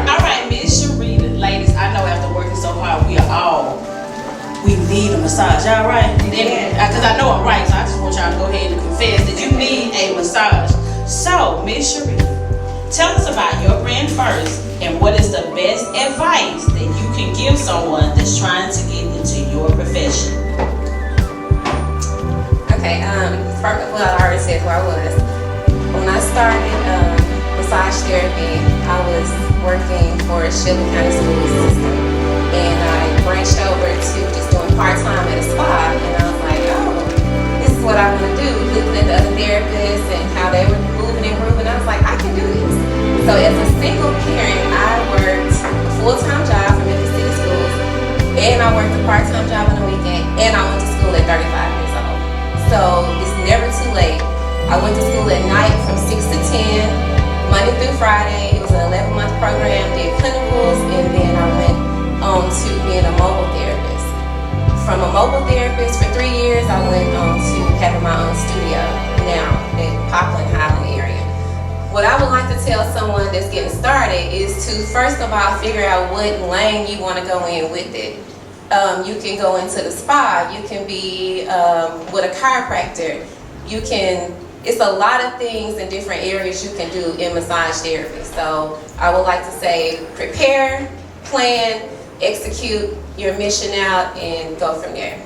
All right, Miss Sharita, ladies, I know after working so hard, we need a massage. Y'all right? Because I know I'm right, so I just want y'all to go ahead and confess that you need a massage. So, Miss Sharita, tell us about your brand first, and what is the best advice that you can give someone that's trying to get into your profession? Okay, well, I already said who I was. When I started massage therapy, I was working for a Shelby County school system, and I branched over to just doing part-time at a spa, and I was like, oh, this is what I want to do. Looking at the other therapists and how they were moving and grooving, I was like, I can do this. So as a single parent, I worked a full-time job for Memphis City Schools, and I worked a part-time job on the weekend, and I went to school at 35 years old. So it's never too late. I went to school at night from 6 to 10, Monday through Friday. It was an 11-month program, did clinicals, and then I went on to being a mobile therapist. From a mobile therapist for 3 years, I went on to having my own studio now in Poplar and Highland area. What I would like to tell someone that's getting started is to first of all figure out what lane you want to go in with it. You can go into the spa, you can be with a chiropractor, it's a lot of things in different areas you can do in massage therapy. So I would like to say prepare, plan, execute your mission out, and go from there.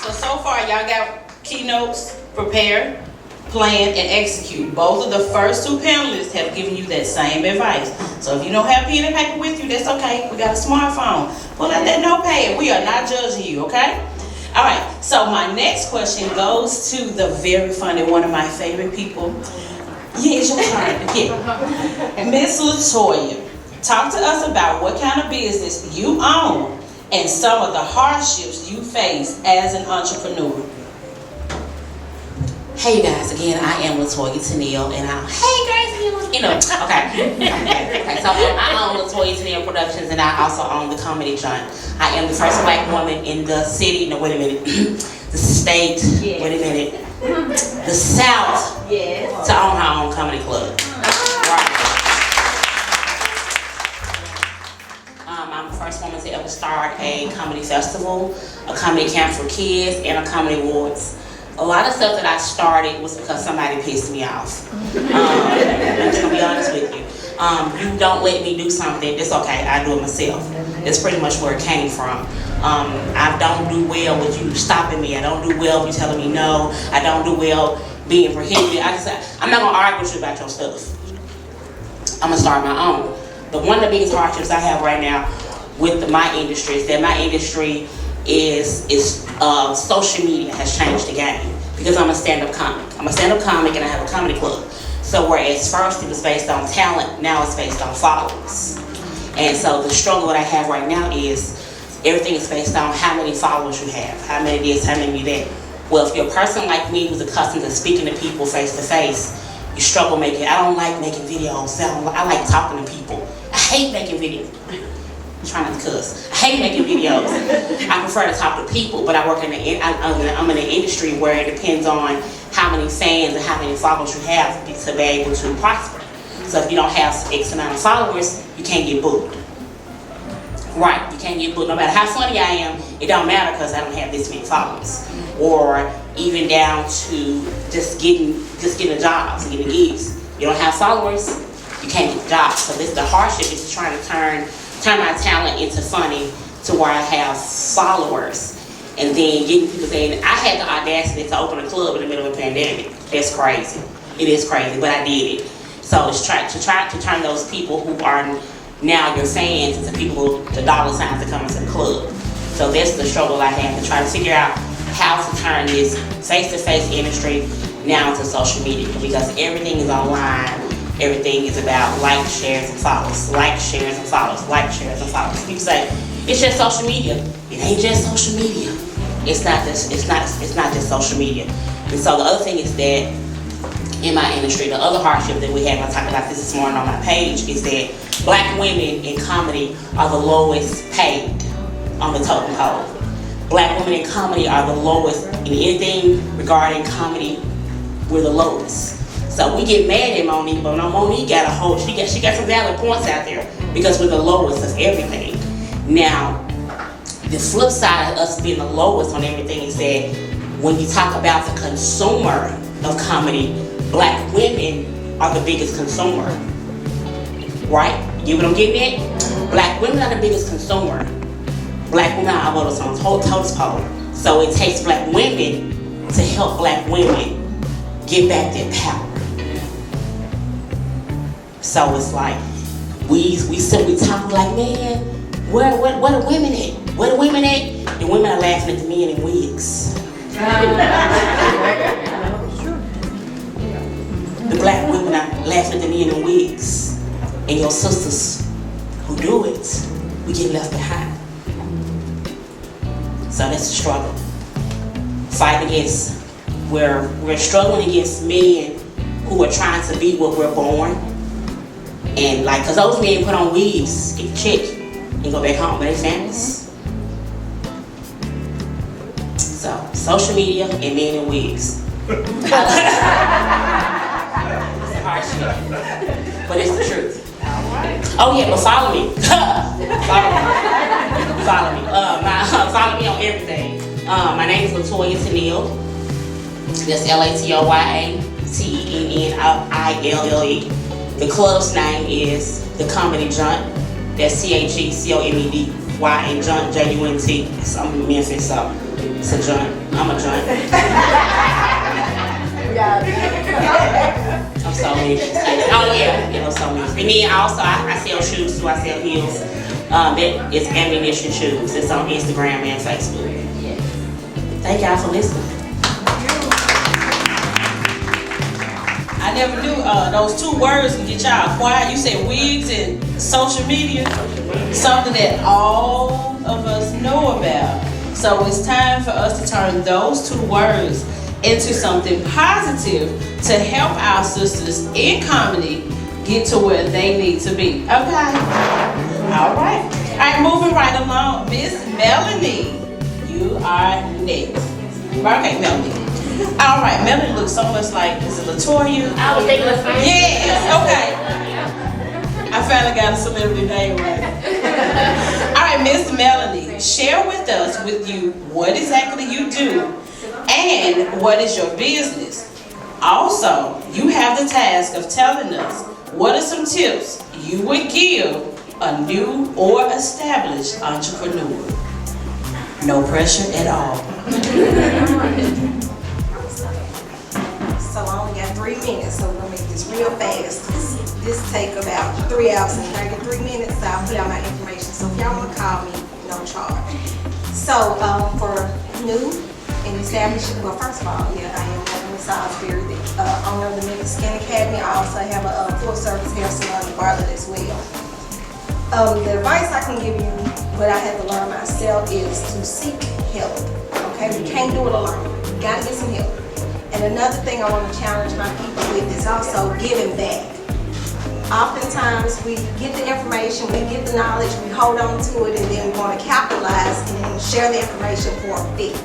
So far y'all got keynotes, prepare, plan, and execute. Both of the first two panelists have given you that same advice. So if you don't have pen and paper with you, that's okay. We got a smartphone. Pull out that notepad. We are not judging you, okay? All right, so my next question goes to the very funny, one of my favorite people. Yeah, it's your turn. Yeah. Miss LaToya, talk to us about what kind of business you own and some of the hardships you face as an entrepreneur. Hey you guys, again, I am Latoya Tennille, and hey guys, you know, okay, so I own Latoya Tennille Productions, and I also own the Comedy Joint. I am the first black woman in the city, no, wait a minute, the state, yes. Wait a minute, the South, yes. To own her own comedy club. Right. I'm the first woman to ever start a comedy festival, a comedy camp for kids, and a comedy awards. A lot of stuff that I started was because somebody pissed me off. I'm just gonna be honest with you. You don't let me do something, it's okay, I do it myself. That's pretty much where it came from. I don't do well with you stopping me. I don't do well with you telling me no. I don't do well being prohibited. I'm not gonna argue with you about your stuff. I'm gonna start my own. But one of the biggest hardships I have right now with my industry is that my industry is social media has changed the game because I'm a stand-up comic. I'm a stand-up comic and I have a comedy club. So whereas first it was based on talent, now it's based on followers. And so the struggle that I have right now is everything is based on how many followers you have, how many this, how many that. Well, if you're a person like me who's accustomed to speaking to people face to face, you struggle making. I don't like making videos. I like talking to people. I hate making videos. I'm trying not to cuss. I hate making videos. I prefer to talk to people, but I'm in an industry where it depends on how many fans and how many followers you have to be able to prosper. So if you don't have X amount of followers, you can't get booked. Right, you can't get booked. No matter how funny I am, it don't matter because I don't have this many followers. Or even down to just getting jobs and getting gigs. You don't have followers, you can't get jobs. So this the hardship is trying to turn my talent into funny to where I have followers. And then getting people saying, I had the audacity to open a club in the middle of a pandemic. That's crazy. It is crazy, but I did it. So it's try to turn those people who are now your fans into people with the dollar signs that come into the club. So that's the struggle I have to try to figure out how to turn this face-to-face industry now into social media because everything is online. Everything is about like, shares, and follows. Like, shares, and follows. Like, shares, and follows. People say it's just social media. It ain't just social media. It's not just social media. And so the other thing is that in my industry, the other hardship that we have, I talked about this morning on my page, is that black women in comedy are the lowest paid on the totem pole. Black women in comedy are the lowest in anything regarding comedy. We're the lowest. So we get mad at Monique, but no, Monique got a whole, she got some valid points out there because we're the lowest of everything. Now, the flip side of us being the lowest on everything is that when you talk about the consumer of comedy, black women are the biggest consumer. Right? You get what I'm getting at? Black women are the biggest consumer. Black women are on the totem pole. So it takes black women to help black women get back their power. So it's like we simply talk like, man, where the women at? Where the women at? The women are laughing at the men in wigs. The black women are laughing at the men in wigs. And your sisters who do it, we get left behind. So that's a struggle. Fighting against, we're struggling against men who are trying to be what we're born. And like, cause those men put on wigs, get a check, and go back home with their families. So, social media and men in wigs. It's a hardship, but it's the truth. Oh yeah, but follow me. Follow me. Follow me on everything. My name is Latoya Tennille. That's Latoya Tennille. The club's name is The Comedy Joint. That's CHECOMEDY and Joint, JUNT. I'm in Memphis, so it's a joint. I'm a joint. I'm so Memphis. Oh yeah, so Memphis. And then also I sell shoes too. I sell heels. That is Ammunition Shoes. It's on Instagram and Facebook. Thank y'all for listening. I never knew those two words can get y'all quiet. You said wigs and social media, something that all of us know about. So it's time for us to turn those two words into something positive to help our sisters in comedy get to where they need to be. Okay? All right. All right, moving right along. Miss Melanie, you are next. Okay, Melanie. All right, Melanie looks so much like, is it Latoya? I was thinking the same. Yes, okay. I finally got a celebrity name right. All right, Miss Melanie, share with us what exactly you do and what is your business. Also, you have the task of telling us what are some tips you would give a new or established entrepreneur. No pressure at all. So I only got 3 minutes, so we're gonna make this real fast. This take about 3 hours, and if I get 3 minutes, I'll put out my information. So if y'all wanna call me, no charge. So for new and established, well, first of all, yeah, I am Melanie Salisbury, the owner of the Memphis Skin Academy. I also have a full-service hair salon in Bartlett as well. The advice I can give you, what I had to learn myself, is to seek help. Okay, we can't do it alone. We gotta get some help. And another thing I want to challenge my people with is also giving back. Oftentimes we get the information, we get the knowledge, we hold on to it, and then we want to capitalize and share the information for a fee.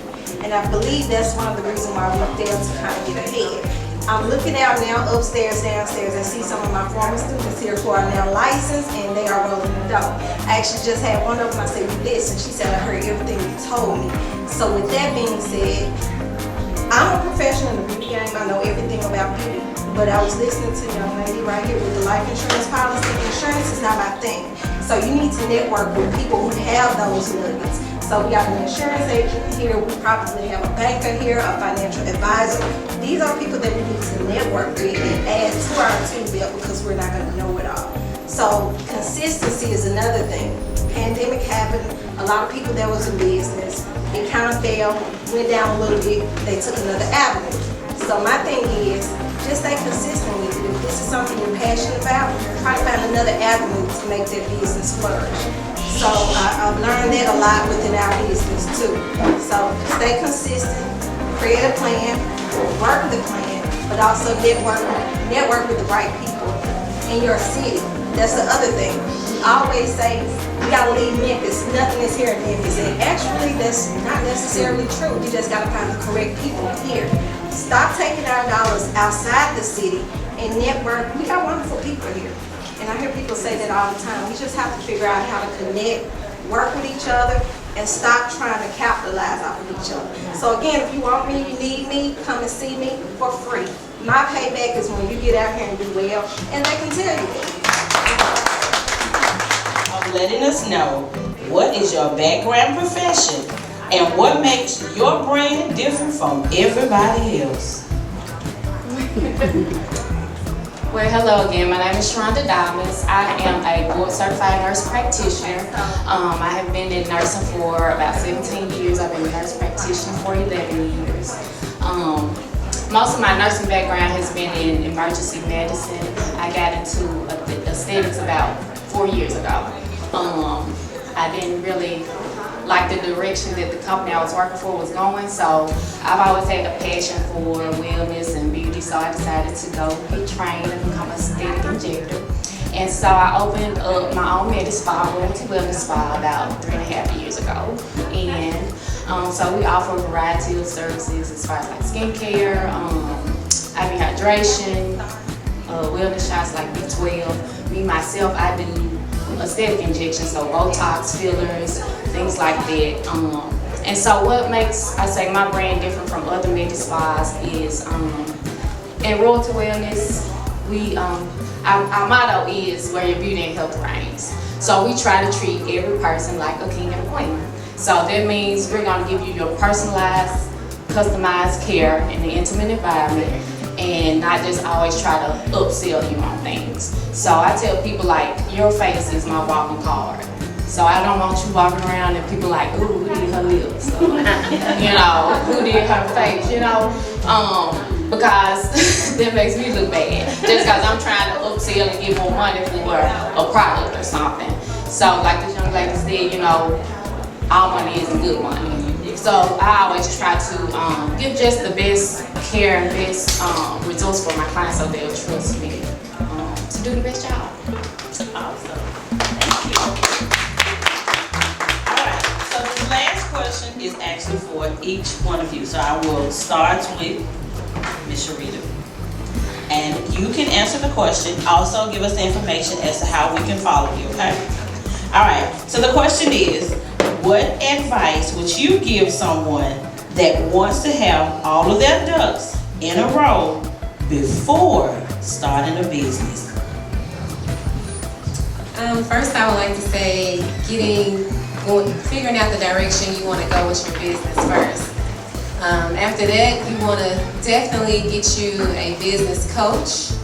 And I believe that's one of the reasons why we fail to kind of get ahead. I'm looking out now upstairs, downstairs. I see some of my former students here who are now licensed, and they are rolling the dough. I actually just had one of them, I said, listen, she said, I heard everything you told me. So with that being said, I'm a professional in the beauty game. I know everything about beauty. But I was listening to a young lady right here with the life insurance policy. Insurance is not my thing. So you need to network with people who have those nuggets. So we got an insurance agent here. We probably have a banker here, a financial advisor. These are people that we need to network with and add to our tool belt because we're not going to know it all. So consistency is another thing. Pandemic happened. A lot of people that was in business. It kind of failed, went down a little bit. They took another avenue. So my thing is, just stay consistent with it. If this is something you're passionate about, try to find another avenue to make that business flourish. So I've learned that a lot within our business too. So stay consistent, create a plan, work the plan, but also network with the right people in your city. That's the other thing. We always say, we gotta leave Memphis, nothing is here in Memphis. And actually, that's not necessarily true. You just gotta find the correct people here. Stop taking our dollars outside the city and network. We got wonderful people here. And I hear people say that all the time. We just have to figure out how to connect, work with each other, and stop trying to capitalize off of each other. So again, if you want me, you need me, come and see me for free. My payback is when you get out here and do well, and they can tell you that. Letting us know what is your background profession and what makes your brand different from everybody else. Well, hello again. My name is Sharonda Diamonds. I am a board-certified nurse practitioner. I have been in nursing for about 17 years. I've been a nurse practitioner for 11 years. Most of my nursing background has been in emergency medicine. I got into aesthetics about 4 years ago. I didn't really like the direction that the company I was working for was going, so I've always had a passion for wellness and beauty, so I decided to go get trained and become a aesthetic injector. And so I opened up my own med spa, Royalty Wellness Spa, about 3.5 years ago. And so we offer a variety of services as far as like skincare, IV hydration, wellness shots like B12. Me, myself, I do aesthetic injections, so Botox, fillers, things like that. And so what makes, I say, my brand different from other med spas is in Royalty Wellness, our motto is where your beauty and health reigns. So we try to treat every person like a king and a queen. So that means we're going to give you your personalized, customized care in an intimate environment, and not just always try to upsell you on things. So I tell people, like, your face is my walking card. So I don't want you walking around and people like, ooh, who did her lips? You know, who did her face? You know, because that makes me look bad. Just because I'm trying to upsell and get more money for a product or something. So like this young lady said, you know, all money isn't good money. So I always try to give just the best care and best results for my clients so they'll trust me to do the best job. Awesome. Thank you. All right. So this last question is actually for each one of you. So I will start with Ms. Sharita. And you can answer the question. Also give us the information as to how we can follow you, okay? All right. So the question is, what advice would you give someone that wants to have all of their ducks in a row before starting a business? First, I would like to say figuring out the direction you want to go with your business first. After that, you want to definitely get you a business coach,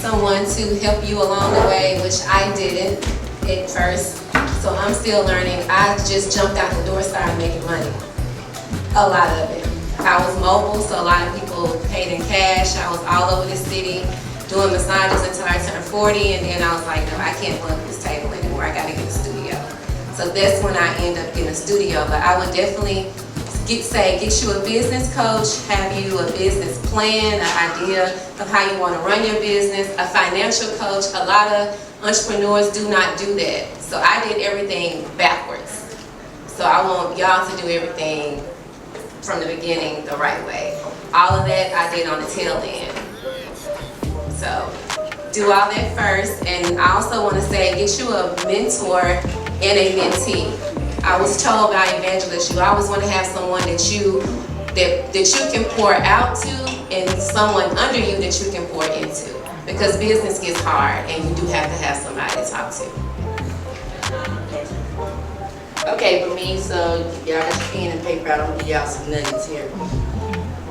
someone to help you along the way, which I didn't at first. So I'm still learning. I just jumped out the door, started making money. A lot of it. I was mobile, so a lot of people paid in cash. I was all over the city doing massages until I turned 40, and then I was like, no, I can't work at this table anymore. I gotta get a studio. So that's when I end up getting a studio. But I would definitely get you a business coach, have you a business plan, an idea of how you want to run your business, a financial coach. A lot of entrepreneurs do not do that. So I did everything backwards. So I want y'all to do everything from the beginning the right way. All of that I did on the tail end. So do all that first. And I also want to say, get you a mentor and a mentee. I was told by Evangelist, you always want to have someone that you can pour out to and someone under you that you can pour into. Because business gets hard and you do have to have somebody to talk to. Okay, for me, so y'all got your pen and paper out. I'm gonna give y'all some nuggets here.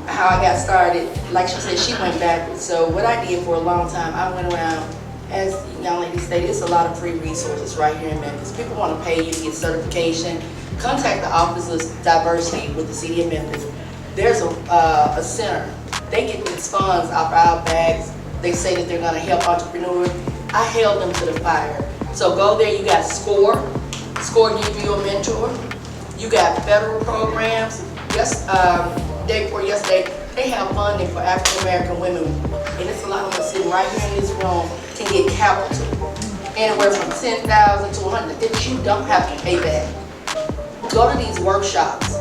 How I got started, like she said, she went backwards. So what I did for a long time, I went around, as young ladies stated, it's a lot of free resources right here in Memphis. People want to pay you to get certification. Contact the Office of Diversity with the City of Memphis. There's a center. They get these funds off our bags. They say that they're going to help entrepreneurs. I held them to the fire. So go there, you got SCORE. SCORE gives you a mentor. You got federal programs. Day before yesterday, they have funding for African American women. And it's a lot of them sitting right here in this room can get capital. Anywhere from $10,000 to $100,000 that you don't have to pay back. Go to these workshops.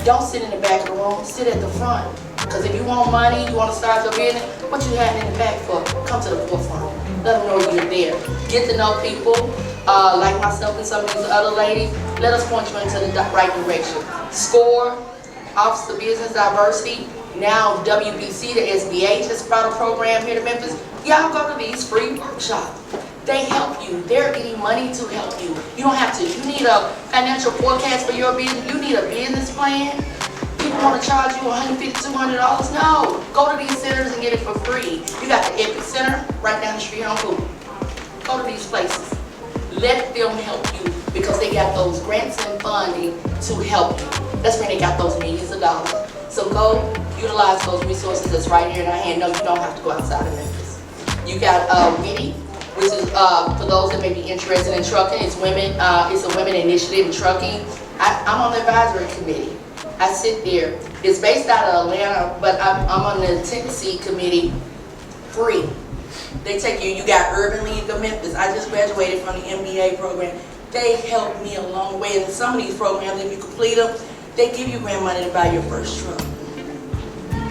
Don't sit in the back of the room, sit at the front. Because if you want money, you want to start your business, what you have in the back for? Come to the forefront. Let them know you're there. Get to know people, like myself and some of these other ladies. Let us point you into the right direction. SCORE, Office of Business Diversity, now WBC, the SBA just brought a program here to Memphis. Y'all go to these free workshops. They help you. They're getting money to help you. You don't have to. You need a financial forecast for your business. You need a business plan. People want to charge you $150, $200. No. Go to these centers and get it for free. You got the Epic Center right down the street on Google. Go to these places. Let them help you because they got those grants and funding to help you. That's when they got those millions of dollars. So go utilize those resources that's right here in our hand. No, you don't have to go outside of Memphis. You got WITI, which is for those that may be interested in trucking. It's women. It's a women initiative in trucking. I'm on the advisory committee. I sit there. It's based out of Atlanta, but I'm on the Tennessee committee free. They take you. You got Urban League of Memphis. I just graduated from the MBA program. They helped me a long way. And some of these programs, if you complete them, they give you grant money to buy your first truck.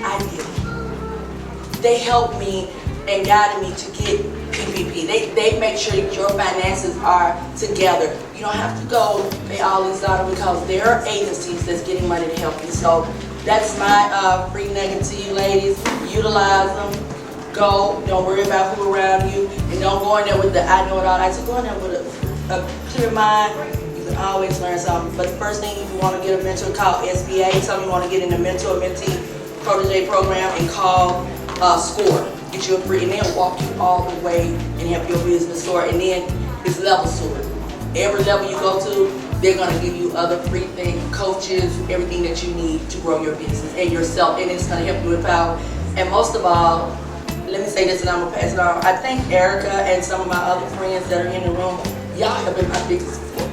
I did. They helped me and guided me to get PPP. They make sure that your finances are together. You don't have to go pay all these dollars because there are agencies that's getting money to help you. So that's my free nugget to you ladies. Utilize them. Go. Don't worry about who around you. And don't go in there with the I know it all. I said go in there with a clear mind. You can always learn something. But the first thing, if you want to get a mentor, call SBA. Tell them you want to get in the mentor-mentee protege program and call SCORE. Get you a free, and then walk you all the way and help your business soar. And then it's levels to it. Every level you go to, they're going to give you other free things, coaches, everything that you need to grow your business and yourself. And it's going to help you empower. And most of all, let me say this and I'm going to pass it on. I thank Erica and some of my other friends that are in the room. Y'all have been my biggest support.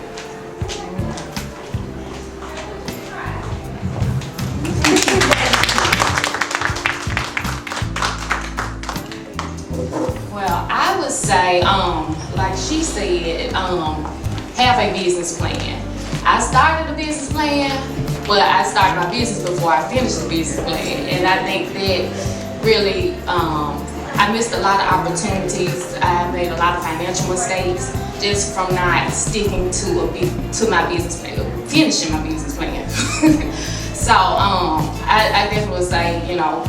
said, have a business plan. I started a business plan, but I started my business before I finished the business plan. And I think that really, I missed a lot of opportunities. I made a lot of financial mistakes just from not sticking to my business plan, finishing my business plan. So I definitely would say, you know,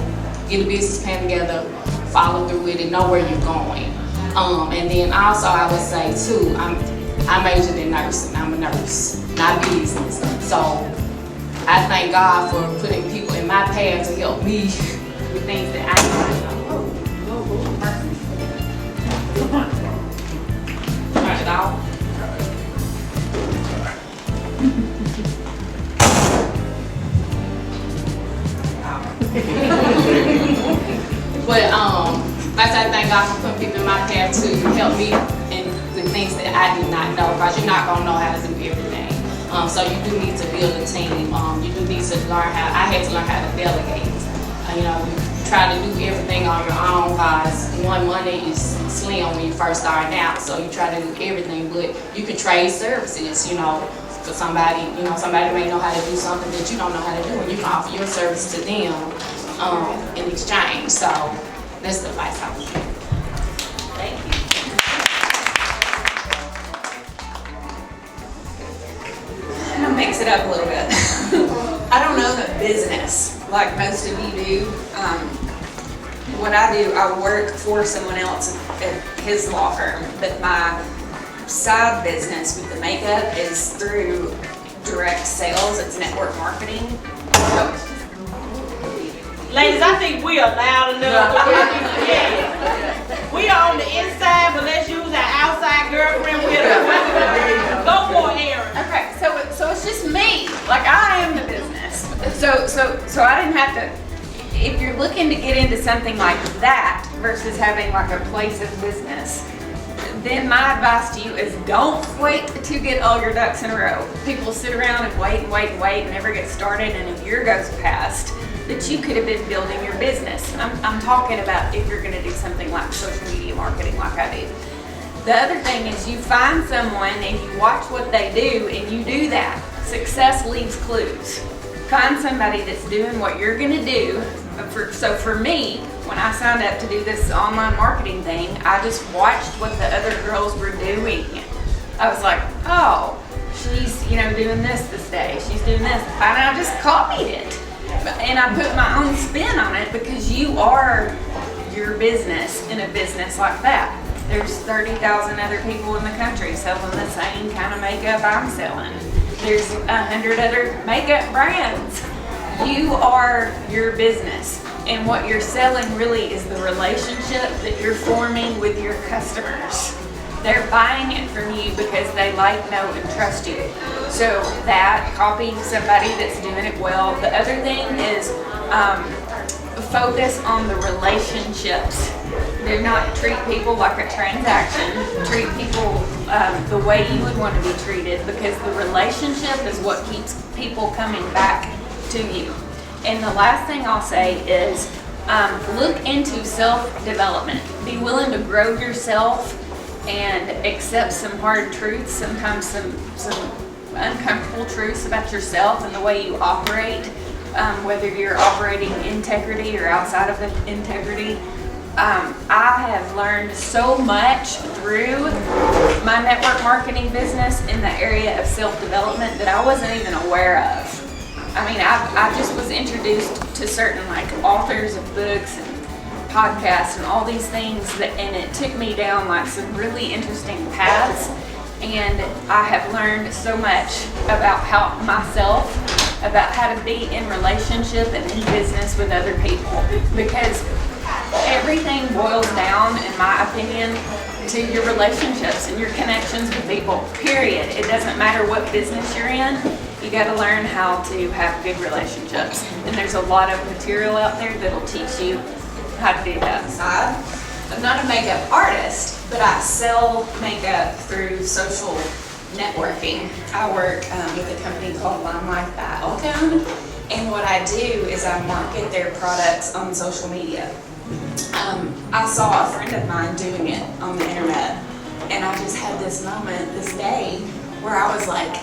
get a business plan together, follow through with it, know where you're going. And then also I would say too, I majored in nursing. I'm a nurse, not business. So I thank God for putting people in my path to help me with things that I didn't know. Turn it off. But like I said, I thank God for putting people in my path to help me in the things that I did not know, because you're not gonna know how to do everything. So you do need to build a team. You do need to learn how. I had to learn how to delegate. You know, you try to do everything on your own, because money is slim when you first start out. So you try to do everything, but you can trade services. You know, for somebody, you know, somebody may know how to do something that you don't know how to do, and you can offer your service to them in exchange. So that's the advice I would give. Thank you. I'm gonna mix it up a little bit. I don't own a business like most of you do. What I do, I work for someone else at his law firm, but my side business with the makeup is through direct sales. It's network marketing. Ladies, I think we are loud enough. Yeah. We are on the inside, but let's use our outside girlfriend with us. Go for it, Erin. Okay, so it's just me. Like, I am the business. So I didn't have to. If you're looking to get into something like that versus having like a place of business, then my advice to you is don't wait to get all your ducks in a row. People sit around and wait and never get started, and a year goes past that you could have been building your business. I'm talking about if you're gonna do something like social media marketing like I do. The other thing is you find someone and you watch what they do and you do that. Success leaves clues. Find somebody that's doing what you're gonna do. So for me, when I signed up to do this online marketing thing, I just watched what the other girls were doing. I was like, oh, she's doing this day, she's doing this, and I just copied it. And I put my own spin on it because you are your business in a business like that. There's 30,000 other people in the country selling the same kind of makeup I'm selling. There's 100 other makeup brands. You are your business, and what you're selling really is the relationship that you're forming with your customers. They're buying it from you because they like, know, and trust you. So that, copying somebody that's doing it well. The other thing is focus on the relationships. Do not treat people like a transaction. Treat people the way you would want to be treated, because the relationship is what keeps people coming back to you. And the last thing I'll say is look into self-development. Be willing to grow yourself and accept some hard truths, sometimes some uncomfortable truths about yourself and the way you operate, whether you're operating integrity or outside of integrity. I have learned so much through my network marketing business in the area of self-development that I wasn't even aware of. I mean, I just was introduced to certain like authors of books and podcasts and all these things, and it took me down like some really interesting paths, and I have learned so much about myself, about how to be in relationship and in business with other people, because everything boils down, in my opinion, to your relationships and your connections with people, period. It doesn't matter what business you're in, you gotta learn how to have good relationships. And there's a lot of material out there that'll teach you how to do that. I'm not a makeup artist, but I sell makeup through social networking. I work with a company called Limelight by Alcone, and what I do is I market their products on social media. I saw a friend of mine doing it on the internet, And I just had this moment, this day, where I was like,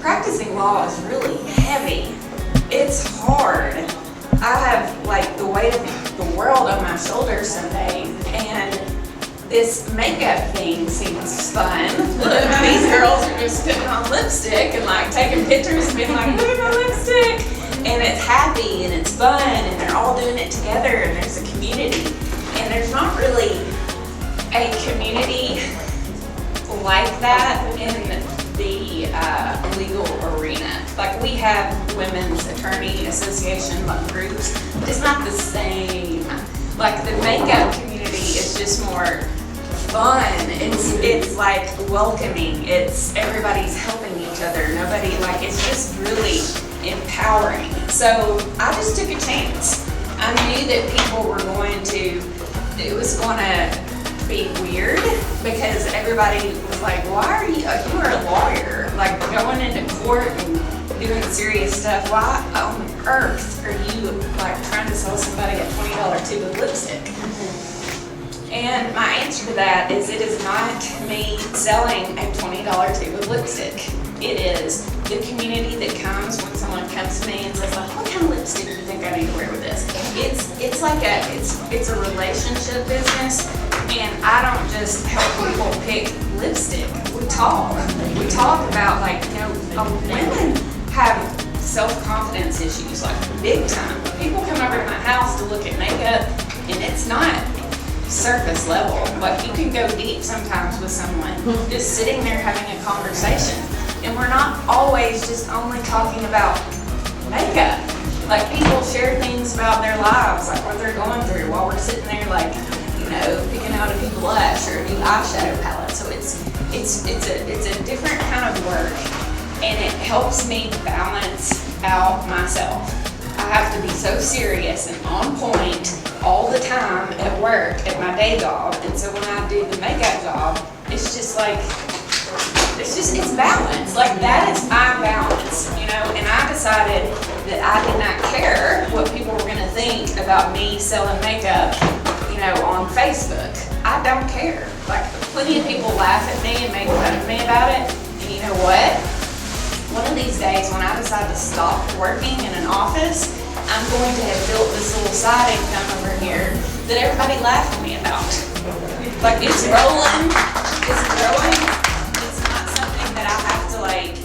practicing law is really heavy. It's hard. I have like the weight of the world on my shoulders some days, and this makeup thing seems fun. These girls are just putting on lipstick and like taking pictures and being like, look at my lipstick. And it's happy and it's fun and they're all doing it together and there's a community. And there's not really a community like that in the legal arena. Like we have women's attorney association like groups, but it's not the same. Like the makeup community is just more fun. It's like welcoming. It's everybody's helping each other. Nobody, like, it's just really empowering. So I just took a chance. I knew that people were going to, it was going to be weird because everybody was like, why are you are a lawyer, like going into court and doing serious stuff. Why on earth are you like trying to sell somebody a $20 tube of lipstick? And my answer to that is it is not me selling a $20 tube of lipstick. It is the community that comes when someone comes to me and says, like, what kind of lipstick do you think I need to wear with this? It's like it's a relationship business, and I don't just help people pick lipstick. We talk about, like, you know, women have self-confidence issues, like big time. People come over to my house to look at makeup, and it's not surface level. Like, you can go deep sometimes with someone just sitting there having a conversation. And we're not always just only talking about makeup. Like, people share things about their lives, like what they're going through while we're sitting there, like, you know, picking out a new blush or a new eyeshadow palette. So it's a different kind of work, and it helps me balance out myself. I have to be so serious and on point all the time at work, at my day job, and so when I do the makeup job, it's just like, it's balance. Like, that is my balance, you know, and I decided that I did not care what people were gonna think about me selling makeup, you know, on Facebook. I don't care. Like, plenty of people laugh at me and make fun of me about it, and you know what? One of these days when I decide to stop working in an office, I'm going to have built this little side income over here that everybody laughed at me about. Like, it's rolling, it's growing. It's not something that I have to, like,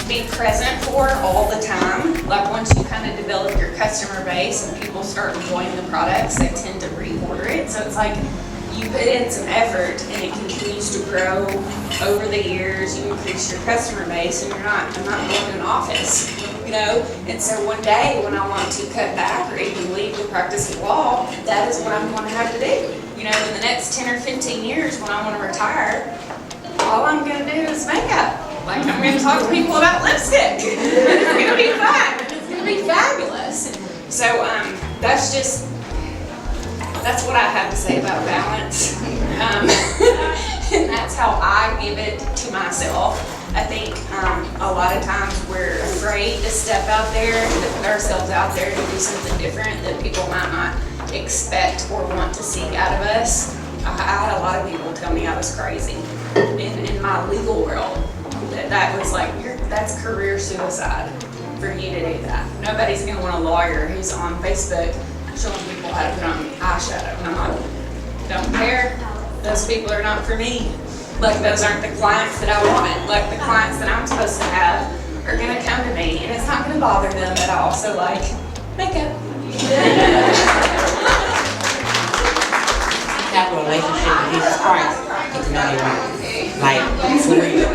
be present for all the time. Like, once you kind of develop your customer base and people start enjoying the products, they tend to reorder it. So it's like, you put in some effort and it continues to grow over the years. You increase your customer base, and I'm not going to an office, you know? And so one day when I want to cut back or even leave the practice of law, that is what I'm going to have to do. You know, in the next 10 or 15 years when I want to retire, all I'm going to do is makeup. Like, I'm going to talk to people about lipstick. It's going to be fun. It's going to be fabulous. So that's what I have to say about balance. And that's how I give it to myself. I think a lot of times we're afraid to step out there and to put ourselves out there to do something different that people might not expect or want to see out of us. I had a lot of people tell me I was crazy in my legal world. That was like, that's career suicide for you to do that. Nobody's going to want a lawyer who's on Facebook showing people how to put on eyeshadow. And I'm like, don't care. Those people are not for me. Like, those aren't the clients that I want. Like, the clients that I'm supposed to have are going to come to me, and it's not going to bother them at all. So, like, makeup. Have a relationship with Jesus Christ, get to know your mind. Like, for real.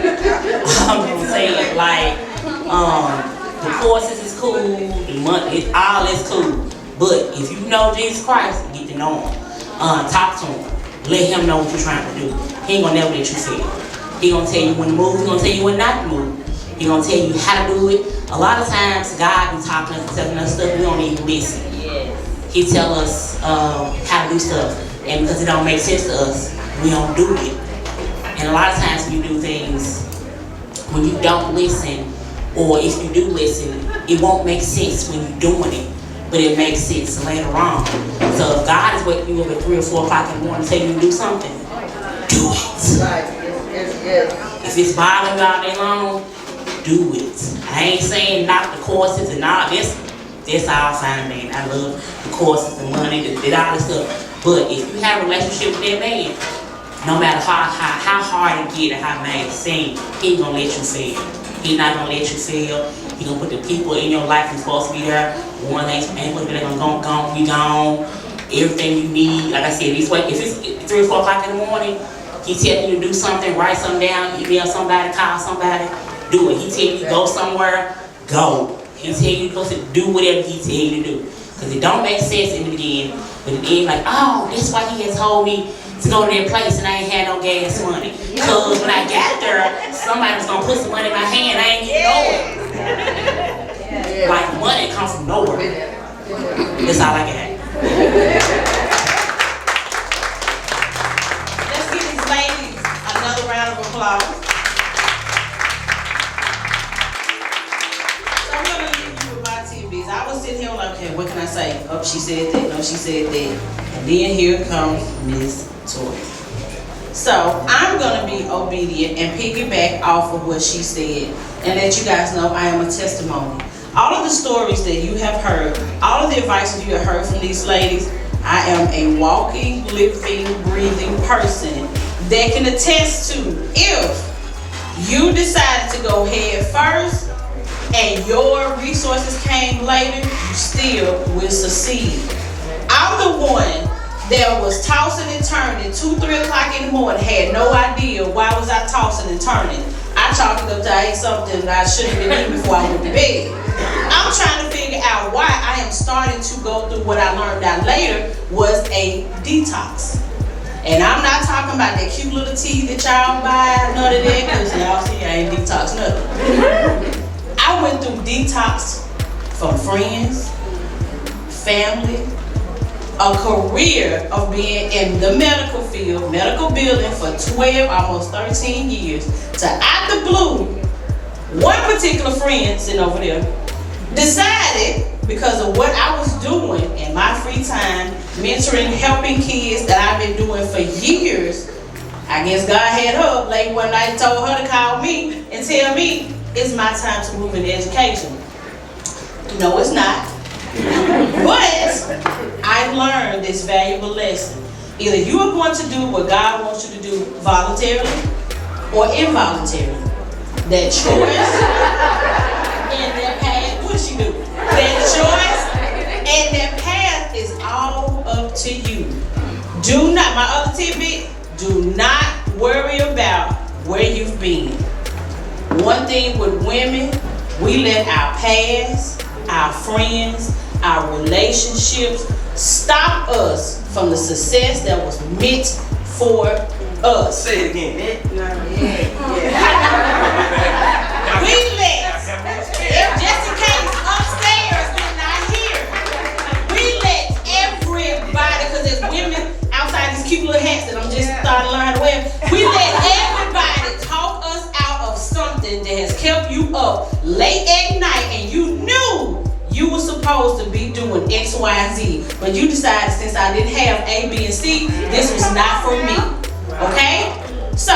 I'm just saying, like, the courses is cool, the money, all is cool. But if you know Jesus Christ, get to know him. Talk to him. Let him know what you're trying to do. He ain't gonna never let you fail. He gonna tell you when to move, he gonna tell you when not to move. He gonna tell you how to do it. A lot of times, God be talking to us and telling us stuff, we don't even listen. He tell us how to do stuff. And because it don't make sense to us, we don't do it. And a lot of times when you do things, when you don't listen, or if you do listen, it won't make sense when you're doing it, but it makes sense later on. So if God is waking you up at 3 or 4 o'clock in the morning telling you to do something, do it. If it's bothering you all day long, do it. I ain't saying knock the courses and all this. That's all fine, man. I love the courses, the money, all this stuff. But if you have a relationship with that man, no matter how hard it get or how mad it seems, he ain't gonna let you fail. He not gonna let you fail. He gonna put the people in your life who's supposed to be there. One ain't supposed to be there, gonna be gone. Everything you need, like I said, this way, if it's 3 or 4 o'clock in the morning, he tell you to do something, write something down, email somebody, call somebody, do it. He tell you to go somewhere, go. He tell you supposed to do whatever he tell you to do. Because it don't make sense in the beginning, but in the end, like, oh, that's why he had told me to go to that place and I ain't had no gas money. Because when I got there, somebody was gonna put some money in my hand, I ain't even know it. Like, money come from nowhere. That's all I got. Let's give these ladies another round of applause. So I'm gonna leave you with my tidbits. I was sitting here like, okay, what can I say? Oh, she said that, no, she said that. And then here comes Miss Toy. So I'm gonna be obedient and piggyback off of what she said and let you guys know I am a testimony. All of the stories that you have heard, all of the advice that you have heard from these ladies, I am a walking, living, breathing person that can attest to if you decided to go head first and your resources came later, you still will succeed. I'm the one that was tossing and turning 2, 3 o'clock in the morning, had no idea why was I tossing and turning. I chalked it up to I ate something that I shouldn't have been eating before I went to bed. I'm trying to figure out why I am starting to go through what I learned out later was a detox. And I'm not talking about that cute little tea that y'all buy, none of that, because y'all see I ain't detox nothing. I went through detox from friends, family, a career of being in the medical field, medical building for 12, almost 13 years, to out the blue, one particular friend sitting over there decided, because of what I was doing in my free time, mentoring, helping kids that I've been doing for years, I guess God had her up late one night and told her to call me and tell me it's my time to move into education. No, it's not. But I learned this valuable lesson. Either you are going to do what God wants you to do voluntarily or involuntarily. That choice and that path, what she do? That choice and that path is all up to you. Do not, my other tidbit, do not worry about where you've been. One thing with women, we let our past, our friends, our relationships stop us from the success that was meant for us. Say it again. We let, if just in case upstairs did not hear, we let everybody, because there's women outside these cute little hats that I'm just starting to learn how to wear, we let everybody talk us out of something that has kept you up late at night and you knew you were supposed to be doing X, Y, and Z, but you decided since I didn't have A, B, and C, this was not for me, okay? So,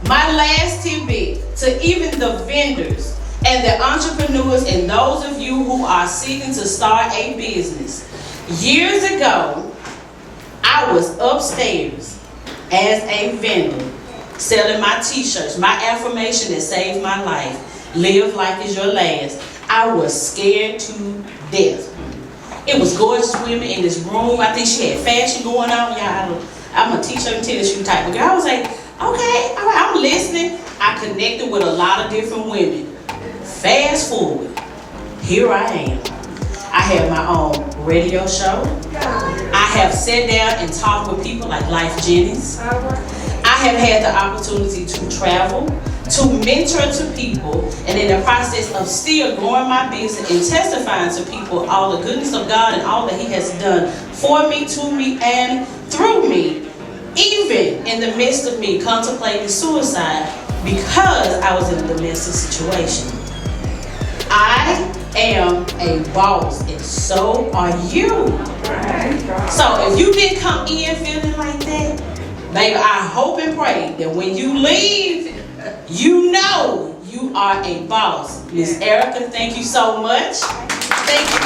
my last tidbit to even the vendors and the entrepreneurs and those of you who are seeking to start a business. Years ago, I was upstairs as a vendor selling my t-shirts, my affirmation that saved my life, live life is your last. I was scared to death. It was gorgeous women in this room. I think she had fashion going on. Yeah, I'm a t-shirt and tennis shoe type of girl. I was like, okay, all right, I'm listening. I connected with a lot of different women. Fast forward, here I am. I have my own radio show. I have sat down and talked with people like Life Jennings. I have had the opportunity to travel, to mentor to people, and in the process of still growing my business and testifying to people all the goodness of God and all that He has done for me, to me, and through me, even in the midst of me contemplating suicide because I was in a domestic situation. I am a boss, and so are you. So if you didn't come in feeling like that, Baby, I hope and pray that when you leave, you know you are a boss. Miss Erica, thank you so much. Thank you.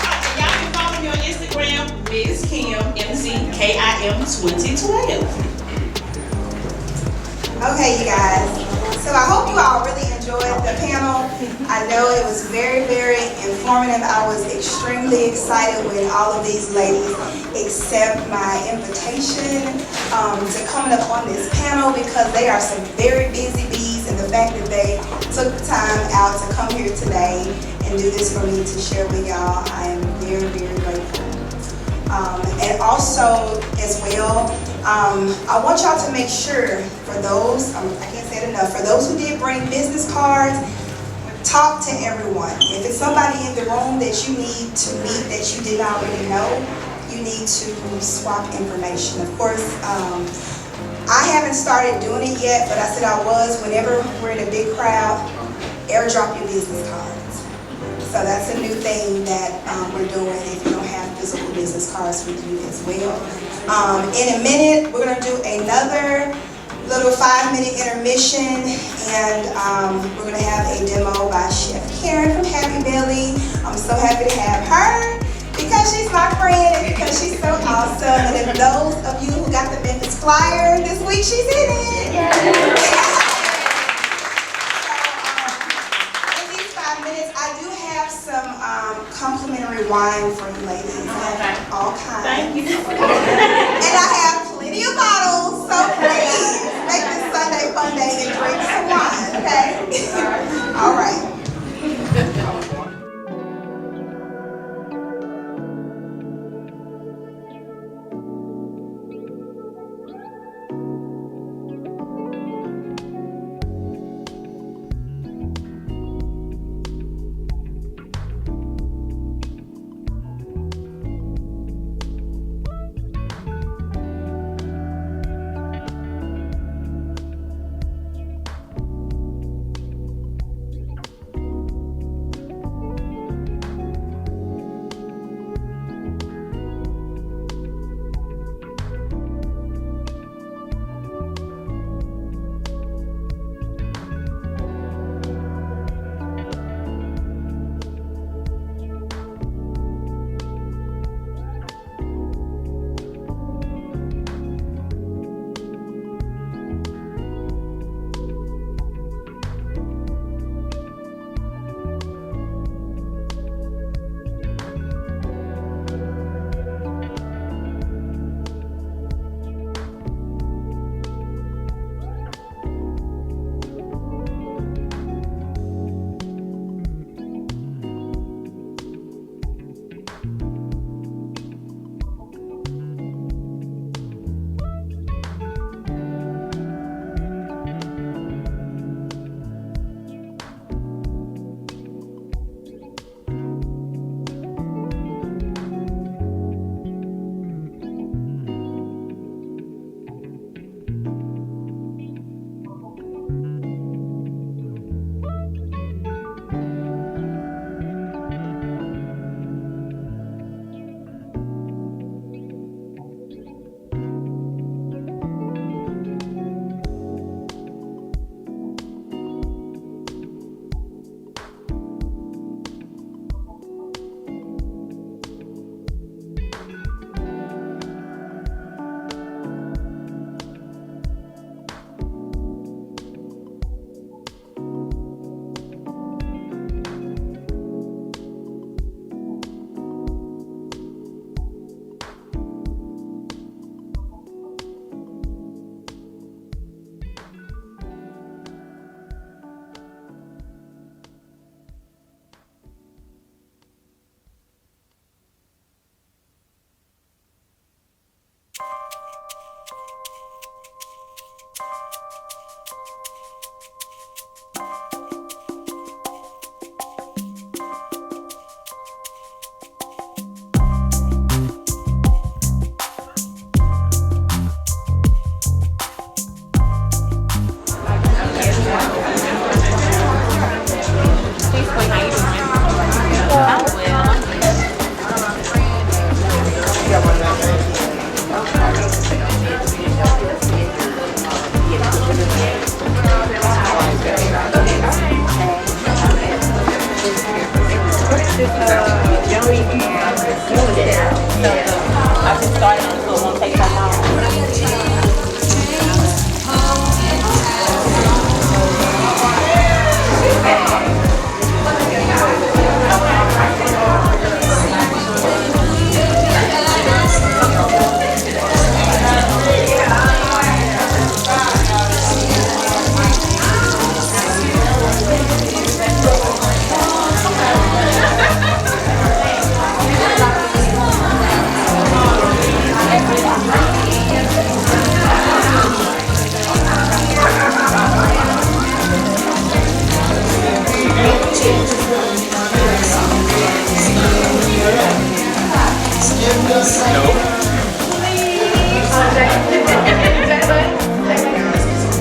And y'all can follow me on Instagram, Ms. Kim, MCKIM 2012. Okay, you guys. So I hope you all really enjoyed the panel. I know it was very, very informative. I was extremely excited when all of these ladies accept my invitation to coming up on this panel, because they are some very busy bees, and the fact that they took the time out to come here today and do this for me to share with y'all, I am very, very grateful. And also, as well, I want y'all to make sure, for those, I can't say it enough, for those who did bring business cards, talk to everyone. If it's somebody in the room that you need to meet that you didn't already know, you need to swap information. Of course, I haven't started doing it yet, but I said I was. Whenever we're in a big crowd, airdrop your business cards. So that's a new thing that we're doing if you don't have physical business cards with you as well. In a minute, we're going to do another little 5-minute intermission, and we're going to have a demo by Chef Karen from Happy Belly. I'm so happy to have her because she's my friend and because she's so awesome. And if those of you who got the Memphis flyer this week, she's in it. In these 5 minutes, I do have some complimentary wine for you ladies. All kinds. Thank you. And I have plenty of bottles, so please make this Sunday fun day and drink some wine, okay? All right. I just started to do it, won't take that long.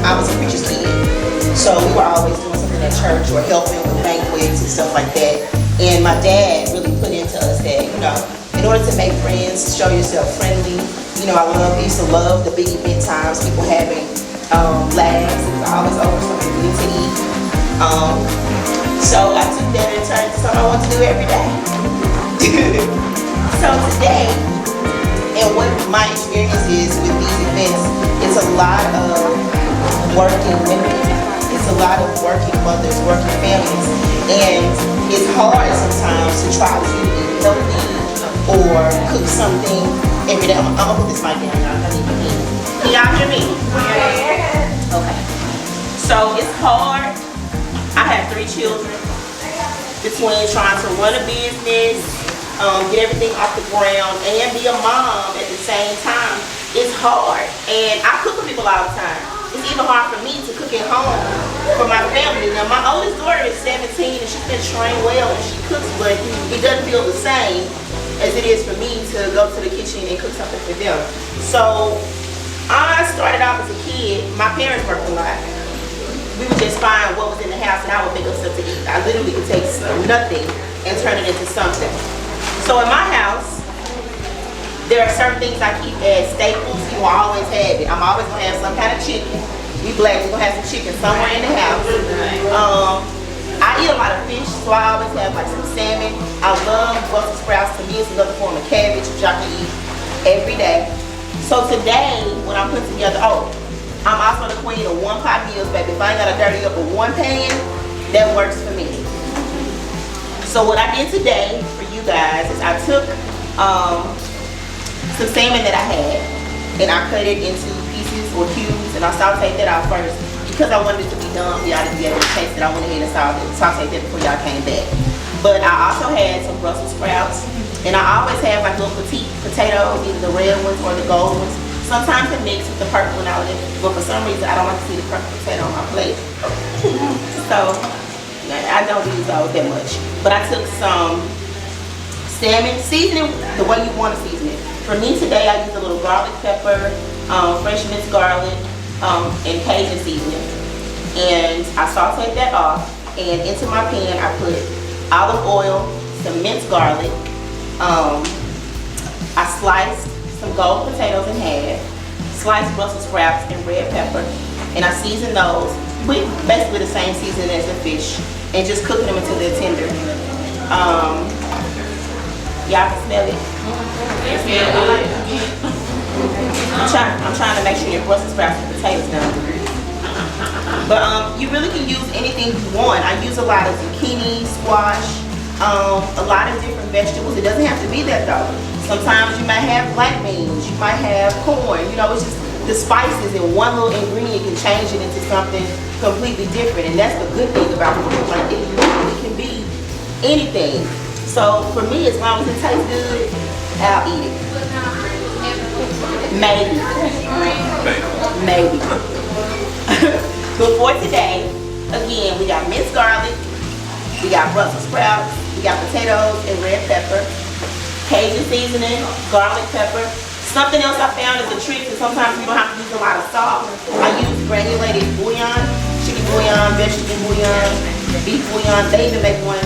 I was a preacher's kid, so we were always doing something at church or helping with banquets and stuff like that. And my dad really put into us that, in order to make friends, show yourself friendly. I used to love the big event times, people having laughs. It was always over something good to eat. So I took that and turned to something I want to do every day. So today, and what my experience is with these events, it's a lot of working women. It's a lot of working mothers, working families. And it's hard sometimes to try to eat healthy or cook something every day. I'm gonna put this mic down, y'all. I need to eat. Can y'all hear me? Okay. So it's hard. I have 3 children. Between trying to run a business, get everything off the ground, and be a mom at the same time, it's hard. And I cook for people all the time. It's even hard for me to cook at home for my family. Now, my oldest daughter is 17 and she's been trained well and she cooks, but it doesn't feel the same as it is for me to go to the kitchen and cook something for them. So I started off as a kid. My parents worked a lot. We would just find what was in the house and I would make up stuff to eat. I literally could take nothing and turn it into something. So in my house, there are certain things I keep as staples. You will always have it. I'm always gonna have some kind of chicken. We black, we're gonna have some chicken somewhere in the house. I eat a lot of fish, so I always have like some salmon. I love Brussels sprouts. To me, it's another form of cabbage, which I can eat every day. So today, when I'm putting together, I'm also the queen of one pot meals, baby. If I ain't gotta dirty up with one pan, that works for me. So what I did today for you guys is I took some salmon that I had and I cut it into pieces or cubes and I sauteed that out first because I wanted it to be done for y'all to be able to taste it. I went ahead and sauteed that before y'all came back. But I also had some Brussels sprouts and I always have like little petite potatoes, either the red ones or the gold ones. Sometimes I mix with the purple one out of it, but for some reason I don't like to see the purple potato on my plate. So I don't use those that much. But I took some salmon, seasoning the way you want to season it. For me today, I used a little garlic pepper, fresh minced garlic, and Cajun seasoning. And I sauteed that off, and into my pan I put olive oil, some minced garlic. I sliced some gold potatoes in half, sliced Brussels sprouts and red pepper, and I seasoned those with basically the same seasoning as the fish, and just cooking them until they're tender. Y'all can smell it. It smells good. I'm trying to make sure your Brussels sprouts and potatoes done. But you really can use anything you want. I use a lot of zucchini, squash, a lot of different vegetables. It doesn't have to be that though. Sometimes you might have black beans, you might have corn. It's just the spices in one little ingredient can change it into something completely different. And that's the good thing about food. Like it literally can be anything. So for me, as long as it tastes good, I'll eat it. Maybe. But for today, again, we got minced garlic, we got Brussels sprouts, we got potatoes and red pepper, Cajun seasoning, garlic pepper. Something else I found is a trick, and sometimes you don't have to use a lot of salt. I use granulated bouillon, chicken bouillon, vegetable bouillon, beef bouillon. They even make one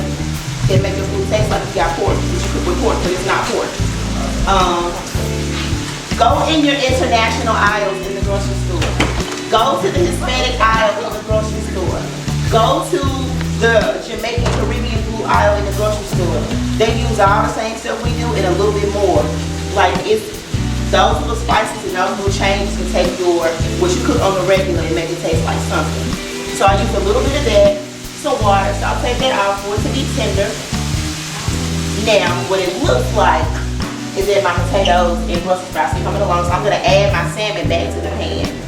that make your food taste like you got pork, which you cook with pork, but it's not pork. Go in your international aisles in the grocery store. Go to the Hispanic aisle in the grocery store. Go to the Jamaican Caribbean food aisle in the grocery store. They use all the same stuff we do and a little bit more. Like it's those little spices and those little changes can take your, what you cook on the regular and make it taste like something. So I use a little bit of that, some water, so I'll take that off for it to be tender. Now, what it looks like is that my potatoes and Brussels sprouts are coming along, so I'm gonna add my salmon back to the pan.